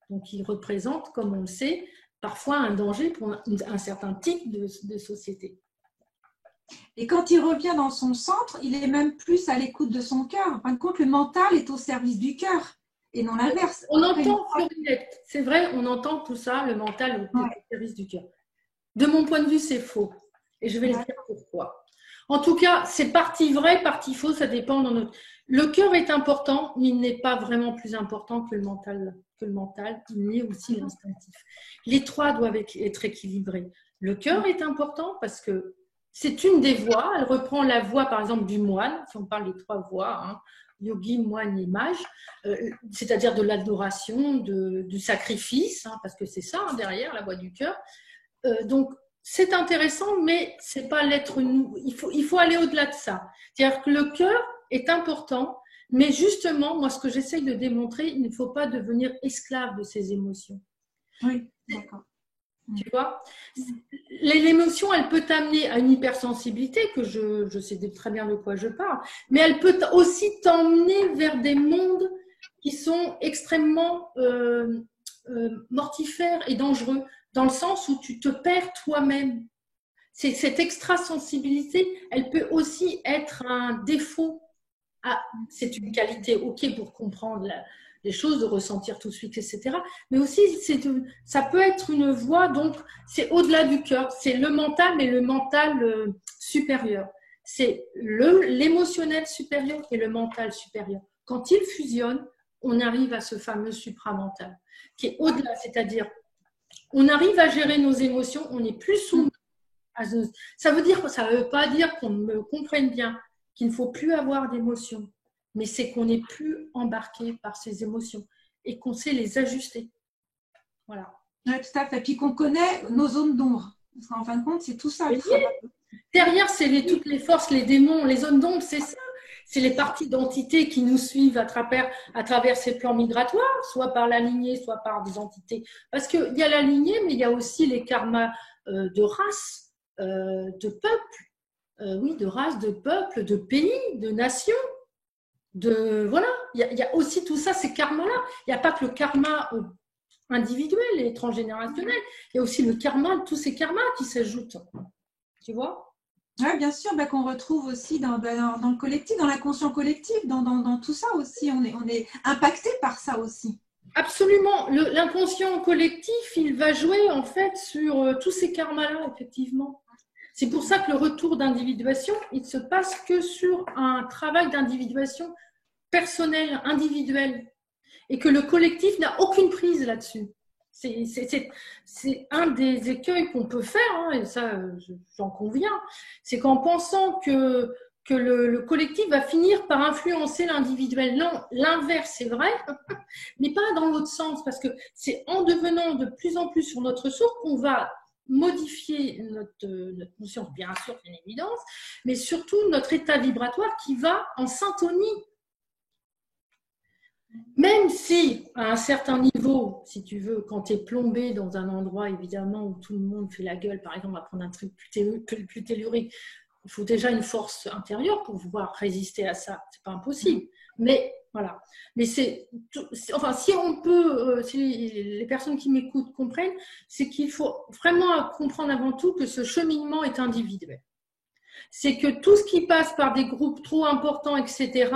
Donc, il représente, comme on le sait, parfois un danger pour un certain type de société. Et quand il revient dans son centre, il est même plus à l'écoute de son cœur. En fin de compte, le mental est au service du cœur et non l'inverse. On entend, Florinette, c'est vrai, on entend tout ça, le mental est au service du cœur. De mon point de vue, c'est faux. Et je vais le dire pourquoi. En tout cas, c'est partie vraie, partie faux, ça dépend dans notre... Le cœur est important, mais il n'est pas vraiment plus important que le mental. Il est aussi l'instinctif. Les trois doivent être équilibrés. Le cœur est important parce que c'est une des voies. Elle reprend la voie, par exemple, du moine, si on parle des 3 voies, hein, yogi, moine et mage, c'est-à-dire de l'adoration, du sacrifice, hein, parce que c'est ça, hein, derrière, la voie du cœur. Donc, c'est intéressant, mais c'est pas l'être nous. Il faut aller au-delà de ça. C'est-à-dire que le cœur est important, mais justement, moi, ce que j'essaye de démontrer, il ne faut pas devenir esclave de ses émotions. Oui, d'accord. Tu vois, l'émotion, elle peut t'amener à une hypersensibilité, que je sais très bien de quoi je parle, mais elle peut aussi t'emmener vers des mondes qui sont extrêmement mortifères et dangereux, dans le sens où tu te perds toi-même. Cette extrasensibilité, elle peut aussi être un défaut. C'est une qualité, OK, pour comprendre les choses, de ressentir tout de suite, etc. Mais aussi, ça peut être une voie, donc c'est au-delà du cœur, c'est le mental, mais le mental supérieur. C'est l'émotionnel supérieur et le mental supérieur. Quand ils fusionnent, on arrive à ce fameux supramental, qui est au-delà, c'est-à-dire, on arrive à gérer nos émotions, on n'est plus soumis à ça veut pas dire qu'on me comprenne bien, qu'il ne faut plus avoir d'émotions. Mais c'est qu'on n'est plus embarqué par ces émotions et qu'on sait les ajuster. Voilà. Oui, tout à fait. Et puis qu'on connaît nos zones d'ombre. Parce qu'en fin de compte, c'est tout ça. Derrière, c'est toutes les forces, les démons, les zones d'ombre, c'est ça. C'est les parties d'entités qui nous suivent à travers ces plans migratoires, soit par la lignée, soit par des entités. Parce qu'il y a la lignée, mais il y a aussi les karmas de race, de peuple. Oui, de race, de peuple, de pays, de nations. Voilà, il y a aussi tout ça, ces karmas-là. Il n'y a pas que le karma individuel et transgénérationnel, il y a aussi le karma, tous ces karmas qui s'ajoutent. Tu vois? Oui, bien sûr, qu'on retrouve aussi dans le collectif, dans l'inconscient collectif, dans tout ça aussi. On est impacté par ça aussi. Absolument. L'inconscient collectif, il va jouer en fait sur tous ces karmas-là, effectivement. C'est pour ça que le retour d'individuation, il ne se passe que sur un travail d'individuation personnelle, individuelle, et que le collectif n'a aucune prise là-dessus. C'est un des écueils qu'on peut faire, hein, et ça, j'en conviens, c'est qu'en pensant que le collectif va finir par influencer l'individuel. Non, l'inverse, c'est vrai, mais pas dans l'autre sens, parce que c'est en devenant de plus en plus sur notre source qu'on va modifier notre conscience, bien sûr, c'est une évidence, mais surtout notre état vibratoire qui va en syntonie. Même si, à un certain niveau, si tu veux, quand tu es plombé dans un endroit, évidemment, où tout le monde fait la gueule, par exemple, à prendre un truc plus tellurique, il faut déjà une force intérieure pour pouvoir résister à ça. C'est pas impossible. Mais voilà. Mais enfin, si on peut, si les personnes qui m'écoutent comprennent, c'est qu'il faut vraiment comprendre avant tout que ce cheminement est individuel. C'est que tout ce qui passe par des groupes trop importants, etc.,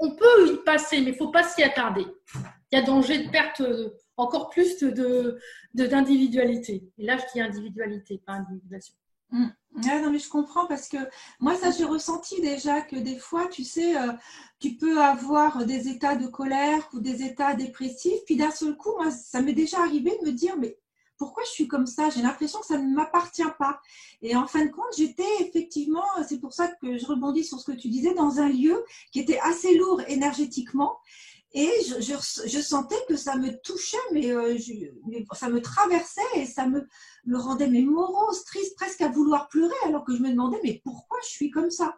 on peut y passer, mais il ne faut pas s'y attarder. Il y a danger de perte encore plus d'individualité. Et là, je dis individualité, pas individuation. Ah, non, mais je comprends parce que moi, ça, j'ai ressenti déjà que des fois, tu sais, tu peux avoir des états de colère ou des états dépressifs. Puis d'un seul coup, moi, ça m'est déjà arrivé de me dire, mais pourquoi je suis comme ça? J'ai l'impression que ça ne m'appartient pas. Et en fin de compte, j'étais effectivement, c'est pour ça que je rebondis sur ce que tu disais, dans un lieu qui était assez lourd énergétiquement. Et je sentais que ça me touchait, mais ça me traversait et me rendait mais morose, triste, presque à vouloir pleurer, alors que je me demandais, mais pourquoi je suis comme ça?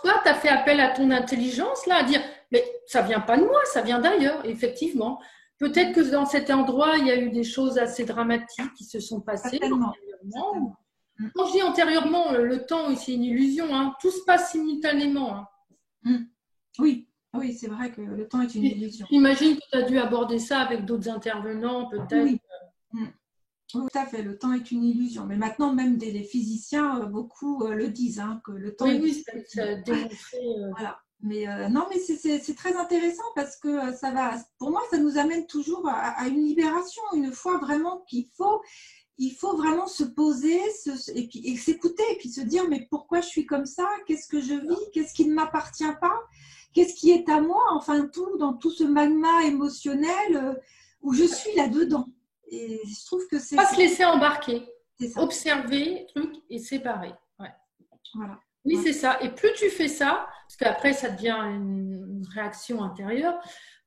Toi, tu as fait appel à ton intelligence, là, à dire, mais ça vient pas de moi, ça vient d'ailleurs, effectivement. Peut-être que dans cet endroit, il y a eu des choses assez dramatiques qui se sont passées Certainement. antérieurement. Certainement. Mm. Quand je dis antérieurement, le temps, c'est une illusion, hein. Tout se passe simultanément, hein. Mm. Oui, oui, c'est vrai que le temps est une illusion. J'imagine que tu as dû aborder ça avec d'autres intervenants, peut-être. Oui. Mm. Tout à fait, le temps est une illusion. Mais maintenant, même les physiciens, beaucoup le disent, hein, que le temps Oui, est oui, une ça a illusion. démontré. Voilà. Mais non, mais c'est très intéressant parce que ça va, pour moi, ça nous amène toujours à une libération. Une fois vraiment il faut vraiment se poser et puis et s'écouter et puis se dire mais pourquoi je suis comme ça? Qu'est-ce que je vis? Qu'est-ce qui ne m'appartient pas? Qu'est-ce qui est à moi? Enfin, tout dans tout ce magma émotionnel où je suis là-dedans. Et je trouve que Pas se laisser embarquer, c'est ça. observer, truc et séparer. Ouais. Voilà. Oui, Ouais. c'est ça. Et plus tu fais ça, parce qu'après, ça devient une réaction intérieure,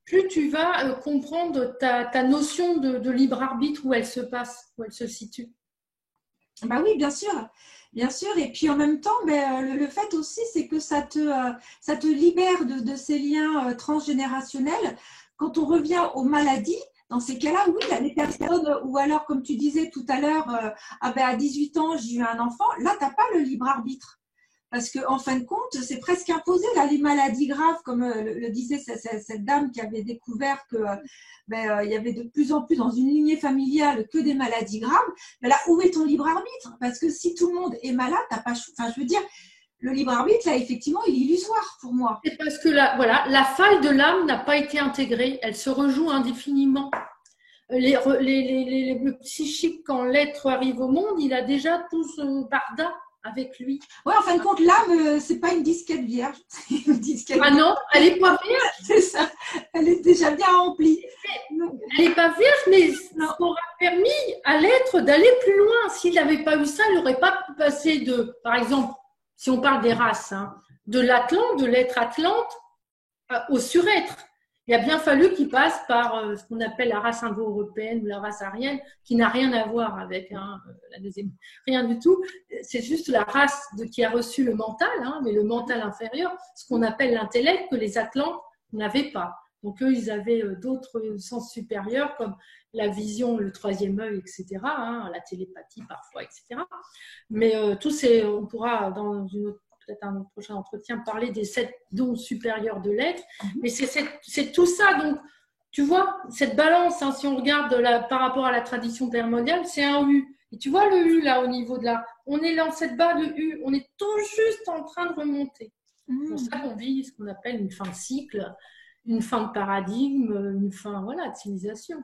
plus tu vas comprendre ta notion de libre arbitre, où elle se passe, où elle se situe. Bah oui, bien sûr, bien sûr. Et puis en même temps, ben, le fait aussi, c'est que ça te libère de ces liens transgénérationnels. Quand on revient aux maladies, dans ces cas-là, oui, il y a des personnes, ou alors comme tu disais tout à l'heure, ah ben, à 18 ans, j'ai eu un enfant, là, tu n'as pas le libre arbitre. Parce qu'en fin de compte, c'est presque imposé. Là, les maladies graves, comme le disait cette dame qui avait découvert que il y avait de plus en plus dans une lignée familiale que des maladies graves. Mais là, où est ton libre arbitre? Parce que si tout le monde est malade, t'as pas. Enfin, je veux dire, le libre arbitre, là, effectivement, il est illusoire pour moi. C'est parce que voilà, la faille de l'âme n'a pas été intégrée, elle se rejoue indéfiniment. Le psychique, quand l'être arrive au monde, il a déjà tout son barda avec lui. Ouais, en fin de compte, l'âme, c'est pas une disquette vierge. C'est une disquette Ah non, elle n'est pas vierge. C'est ça. Elle est déjà bien remplie. Elle n'est pas vierge, mais Non. ça aura permis à l'être d'aller plus loin. S'il n'avait pas eu ça, il n'aurait pas pu passer de, par exemple, si on parle des races, hein, de l'Atlante, de l'être Atlante, au surêtre. Il a bien fallu qu'il passe par ce qu'on appelle la race indo-européenne ou la race aryenne, qui n'a rien à voir avec la deuxième, rien du tout. C'est juste la race qui a reçu le mental, hein, mais le mental inférieur, ce qu'on appelle l'intellect, que les Atlantes n'avaient pas. Donc eux, ils avaient d'autres sens supérieurs comme la vision, le troisième œil, etc., hein, la télépathie parfois, etc. Mais on pourra dans une autre peut-être un prochain entretien, parler des 7 dons supérieurs de l'être. Mais c'est tout ça. Donc, tu vois, cette balance, hein, si on regarde par rapport à la tradition primordiale, c'est un U. Et tu vois le U là au niveau de la... On est dans cette barre de U. On est tout juste en train de remonter. C'est pour ça qu'on vit ce qu'on appelle une fin de cycle, une fin de paradigme, une fin de civilisation.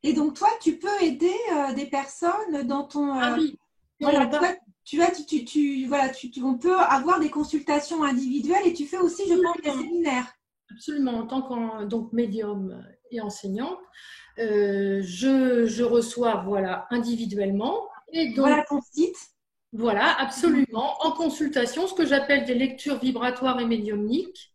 Et donc, toi, tu peux aider des personnes dans ton... Ah oui. Voilà, on peut avoir des consultations individuelles et tu fais aussi, je pense, des séminaires. Absolument, en tant que médium et enseignante, je reçois individuellement. Et donc, voilà ton site. Voilà, absolument, en consultation, ce que j'appelle des lectures vibratoires et médiumniques,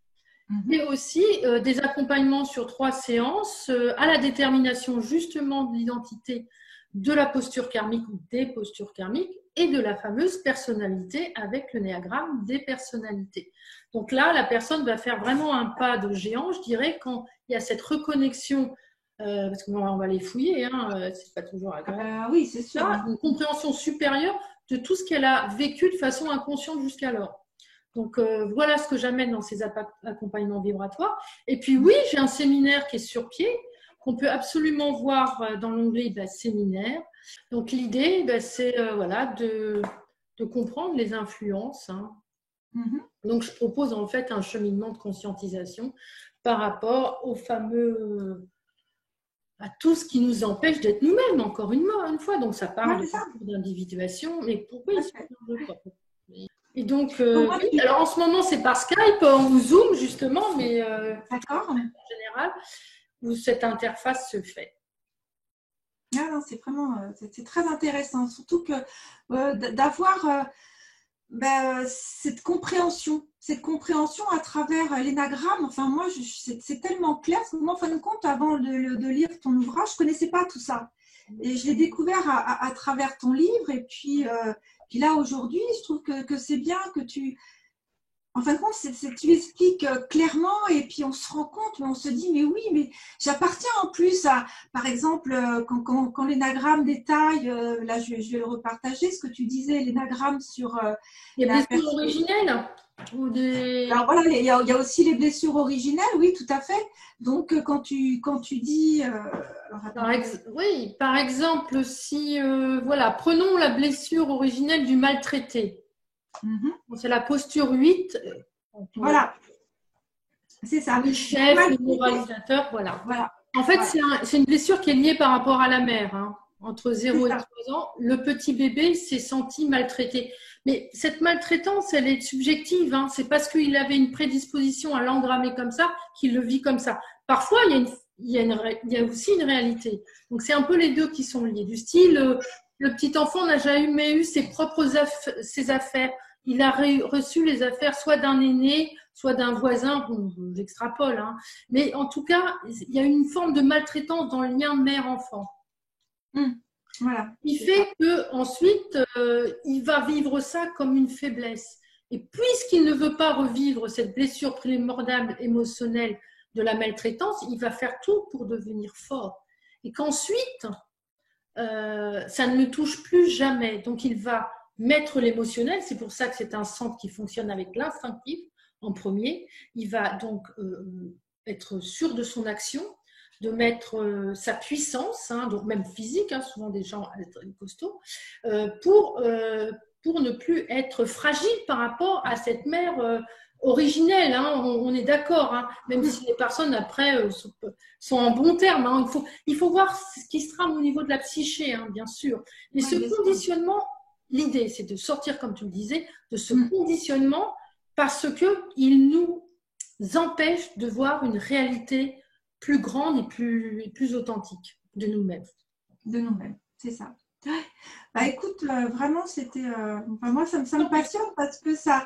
mais aussi des accompagnements sur 3 séances à la détermination justement de l'identité de la posture karmique ou des postures karmiques et de la fameuse personnalité avec le néagramme des personnalités. Donc là, la personne va faire vraiment un pas de géant, je dirais, quand il y a cette reconnexion, parce qu'on va les fouiller, hein, c'est pas toujours agréable. Oui, c'est sûr. Là, une compréhension supérieure de tout ce qu'elle a vécu de façon inconsciente jusqu'alors. Donc, voilà ce que j'amène dans ces accompagnements vibratoires. Et puis, oui, j'ai un séminaire qui est sur pied, qu'on peut absolument voir dans l'onglet séminaire. Donc, l'idée, c'est de comprendre les influences. Hein. Donc, je propose en fait un cheminement de conscientisation par rapport au fameux à tout ce qui nous empêche d'être nous-mêmes, encore une fois. Donc, ça parle d'individuation, mais pourquoi ils sont pas. Et donc, oui, alors en ce moment, c'est par Skype ou Zoom, justement, mais en général, où cette interface se fait. Ah non, c'est vraiment c'est très intéressant, surtout que d'avoir cette compréhension à travers l'énagramme. Enfin, moi, c'est tellement clair, parce que moi, en fin de compte, avant de lire ton ouvrage, je ne connaissais pas tout ça. Et je l'ai découvert à travers ton livre. Et puis là, aujourd'hui, je trouve que c'est bien que tu… En fin de compte, tu expliques clairement et puis on se rend compte, mais on se dit, mais oui, mais j'appartiens en plus à, par exemple, quand l'énagramme détaille, là je vais le repartager, ce que tu disais, l'énagramme sur… les blessures originelles ou des… Alors voilà, il y a aussi les blessures originelles, oui, tout à fait. Donc quand tu dis… oui, par exemple, si, voilà, prenons la blessure originelle du maltraité. C'est la posture 8. Voilà. C'est ça. Le chef, le moralisateur, voilà. En fait, c'est une blessure qui est liée par rapport à la mère. Hein. Entre 0 et 3 ans, le petit bébé s'est senti maltraité. Mais cette maltraitance, elle est subjective. Hein. C'est parce qu'il avait une prédisposition à l'engrammer comme ça qu'il le vit comme ça. Parfois, il y a aussi une réalité. Donc, c'est un peu les deux qui sont liés. Du style, le petit enfant n'a jamais eu ses propres ses affaires. Il a reçu les affaires soit d'un aîné, soit d'un voisin, bon, j'extrapole, hein. Mais en tout cas, il y a une forme de maltraitance dans le lien mère-enfant. Voilà. Il fait qu'ensuite, il va vivre ça comme une faiblesse. Et puisqu'il ne veut pas revivre cette blessure primordiale émotionnelle de la maltraitance, il va faire tout pour devenir fort. Et qu'ensuite, ça ne le touche plus jamais. Donc, il va mettre l'émotionnel, c'est pour ça que c'est un centre qui fonctionne avec l'instinctif en premier. Il va donc être sûr de son action, de mettre sa puissance, hein, donc même physique, hein, souvent des gens costauds, pour ne plus être fragile par rapport à cette mère originelle. Hein, on est d'accord, hein, même si les personnes après sont en bon terme. Hein, il faut voir ce qui se trame au niveau de la psyché, hein, bien sûr. Mais ce conditionnement… L'idée, c'est de sortir, comme tu le disais, de ce conditionnement parce qu'il nous empêche de voir une réalité plus grande et plus authentique de nous-mêmes. De nous-mêmes, c'est ça. Bah, écoute, vraiment, c'était… moi, ça me passionne parce que ça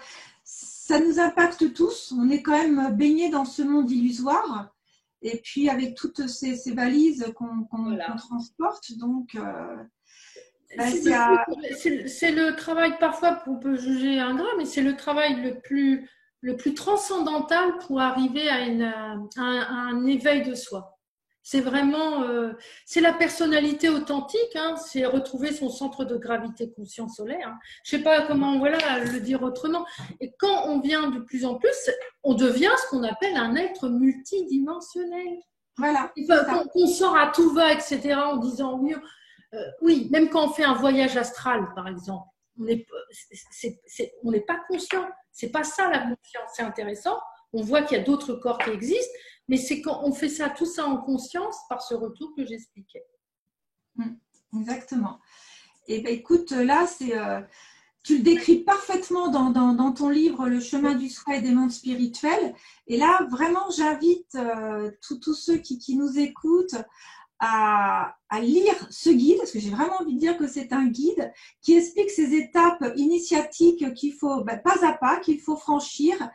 nous impacte tous. On est quand même baignés dans ce monde illusoire. Et puis, avec toutes ces valises qu'on transporte, donc… c'est le travail, parfois, qu'on peut juger ingrat, mais c'est le travail le plus transcendantal pour arriver à un éveil de soi. C'est vraiment… c'est la personnalité authentique, hein, c'est retrouver son centre de gravité conscient solaire. Hein. Je ne sais pas comment le dire autrement. Et quand on vient de plus en plus, on devient ce qu'on appelle un être multidimensionnel. Voilà. On sort à tout va, etc., en disant oui… oui, même quand on fait un voyage astral, par exemple, on n'est pas conscient. C'est pas ça la conscience. C'est intéressant. On voit qu'il y a d'autres corps qui existent, mais c'est quand on fait tout ça en conscience par ce retour que j'expliquais. Exactement. Et ben écoute, là, tu le décris parfaitement dans ton livre Le chemin du soi et des mondes spirituels. Et là, vraiment, j'invite tous ceux qui nous écoutent à lire ce guide, parce que j'ai vraiment envie de dire que c'est un guide qui explique ces étapes initiatiques qu'il faut, pas à pas, qu'il faut franchir.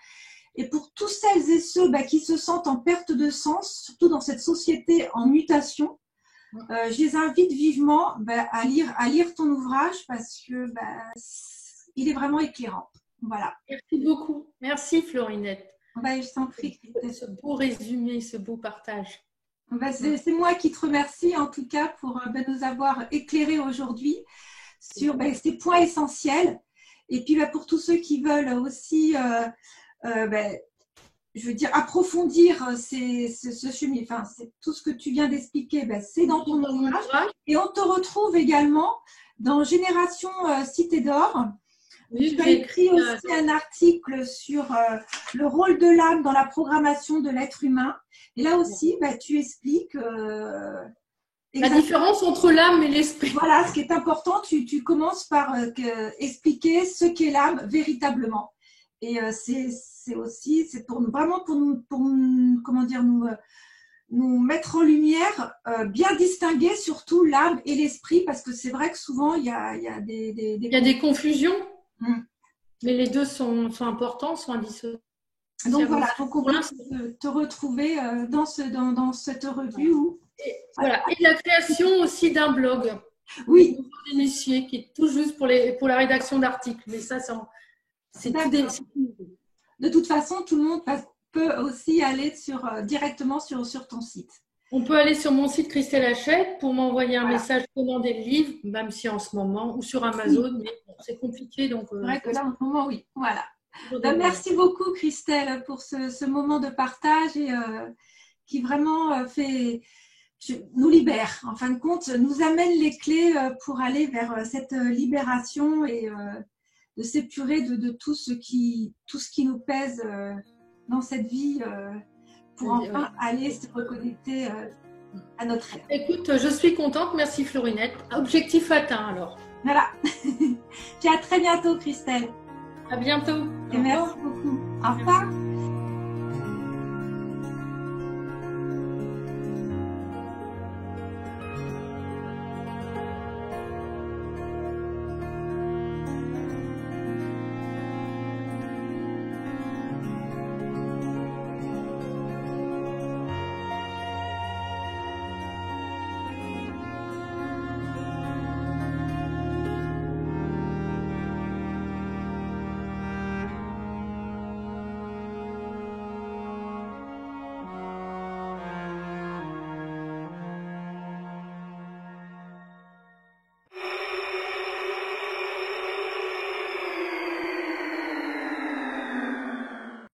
Et pour tous celles et ceux qui se sentent en perte de sens, surtout dans cette société en mutation, je les invite vivement à lire ton ouvrage parce que il est vraiment éclairant. Voilà. Merci beaucoup. Merci Florinette. Je t'en prie. Ce beau résumé, ce beau partage. C'est moi qui te remercie en tout cas pour nous avoir éclairés aujourd'hui sur ces points essentiels. Et puis pour tous ceux qui veulent aussi, je veux dire, approfondir ce chemin, enfin, c'est tout ce que tu viens d'expliquer, c'est dans ton ouvrage. Et on te retrouve également dans Génération Cité d'Or. Oui, tu as écrit aussi un article sur le rôle de l'âme dans la programmation de l'être humain. Et là aussi, tu expliques La différence entre l'âme et l'esprit. Voilà, ce qui est important, tu commences par expliquer ce qu'est l'âme véritablement. Et c'est aussi, c'est vraiment pour nous, comment dire, nous mettre en lumière, bien distinguer surtout l'âme et l'esprit, parce que c'est vrai que souvent il y a des confusions, mais les deux sont importants, sont indissociables. Donc voilà, donc on va te retrouver dans cette revue. Voilà. Et la création aussi d'un blog. Oui. Initié, qui est tout juste pour la rédaction d'articles. Mais ça, c'est tout des... De toute façon, tout le monde peut aussi aller directement sur ton site. On peut aller sur mon site Christelle Hachette pour m'envoyer un message commander le livre, même si en ce moment, ou sur Amazon, mais bon, c'est compliqué. Donc, c'est vrai que là, en ce moment, oui. Voilà. Merci beaucoup, Christelle, pour ce moment de partage et qui vraiment nous libère. En fin de compte, nous amène les clés pour aller vers cette libération et de s'épurer de tout ce qui nous pèse dans cette vie pour enfin aller se reconnecter à notre être. Écoute, je suis contente. Merci, Florinette. Objectif atteint, alors. Voilà. Puis à très bientôt, Christelle. À bientôt. Et merci beaucoup. Au revoir.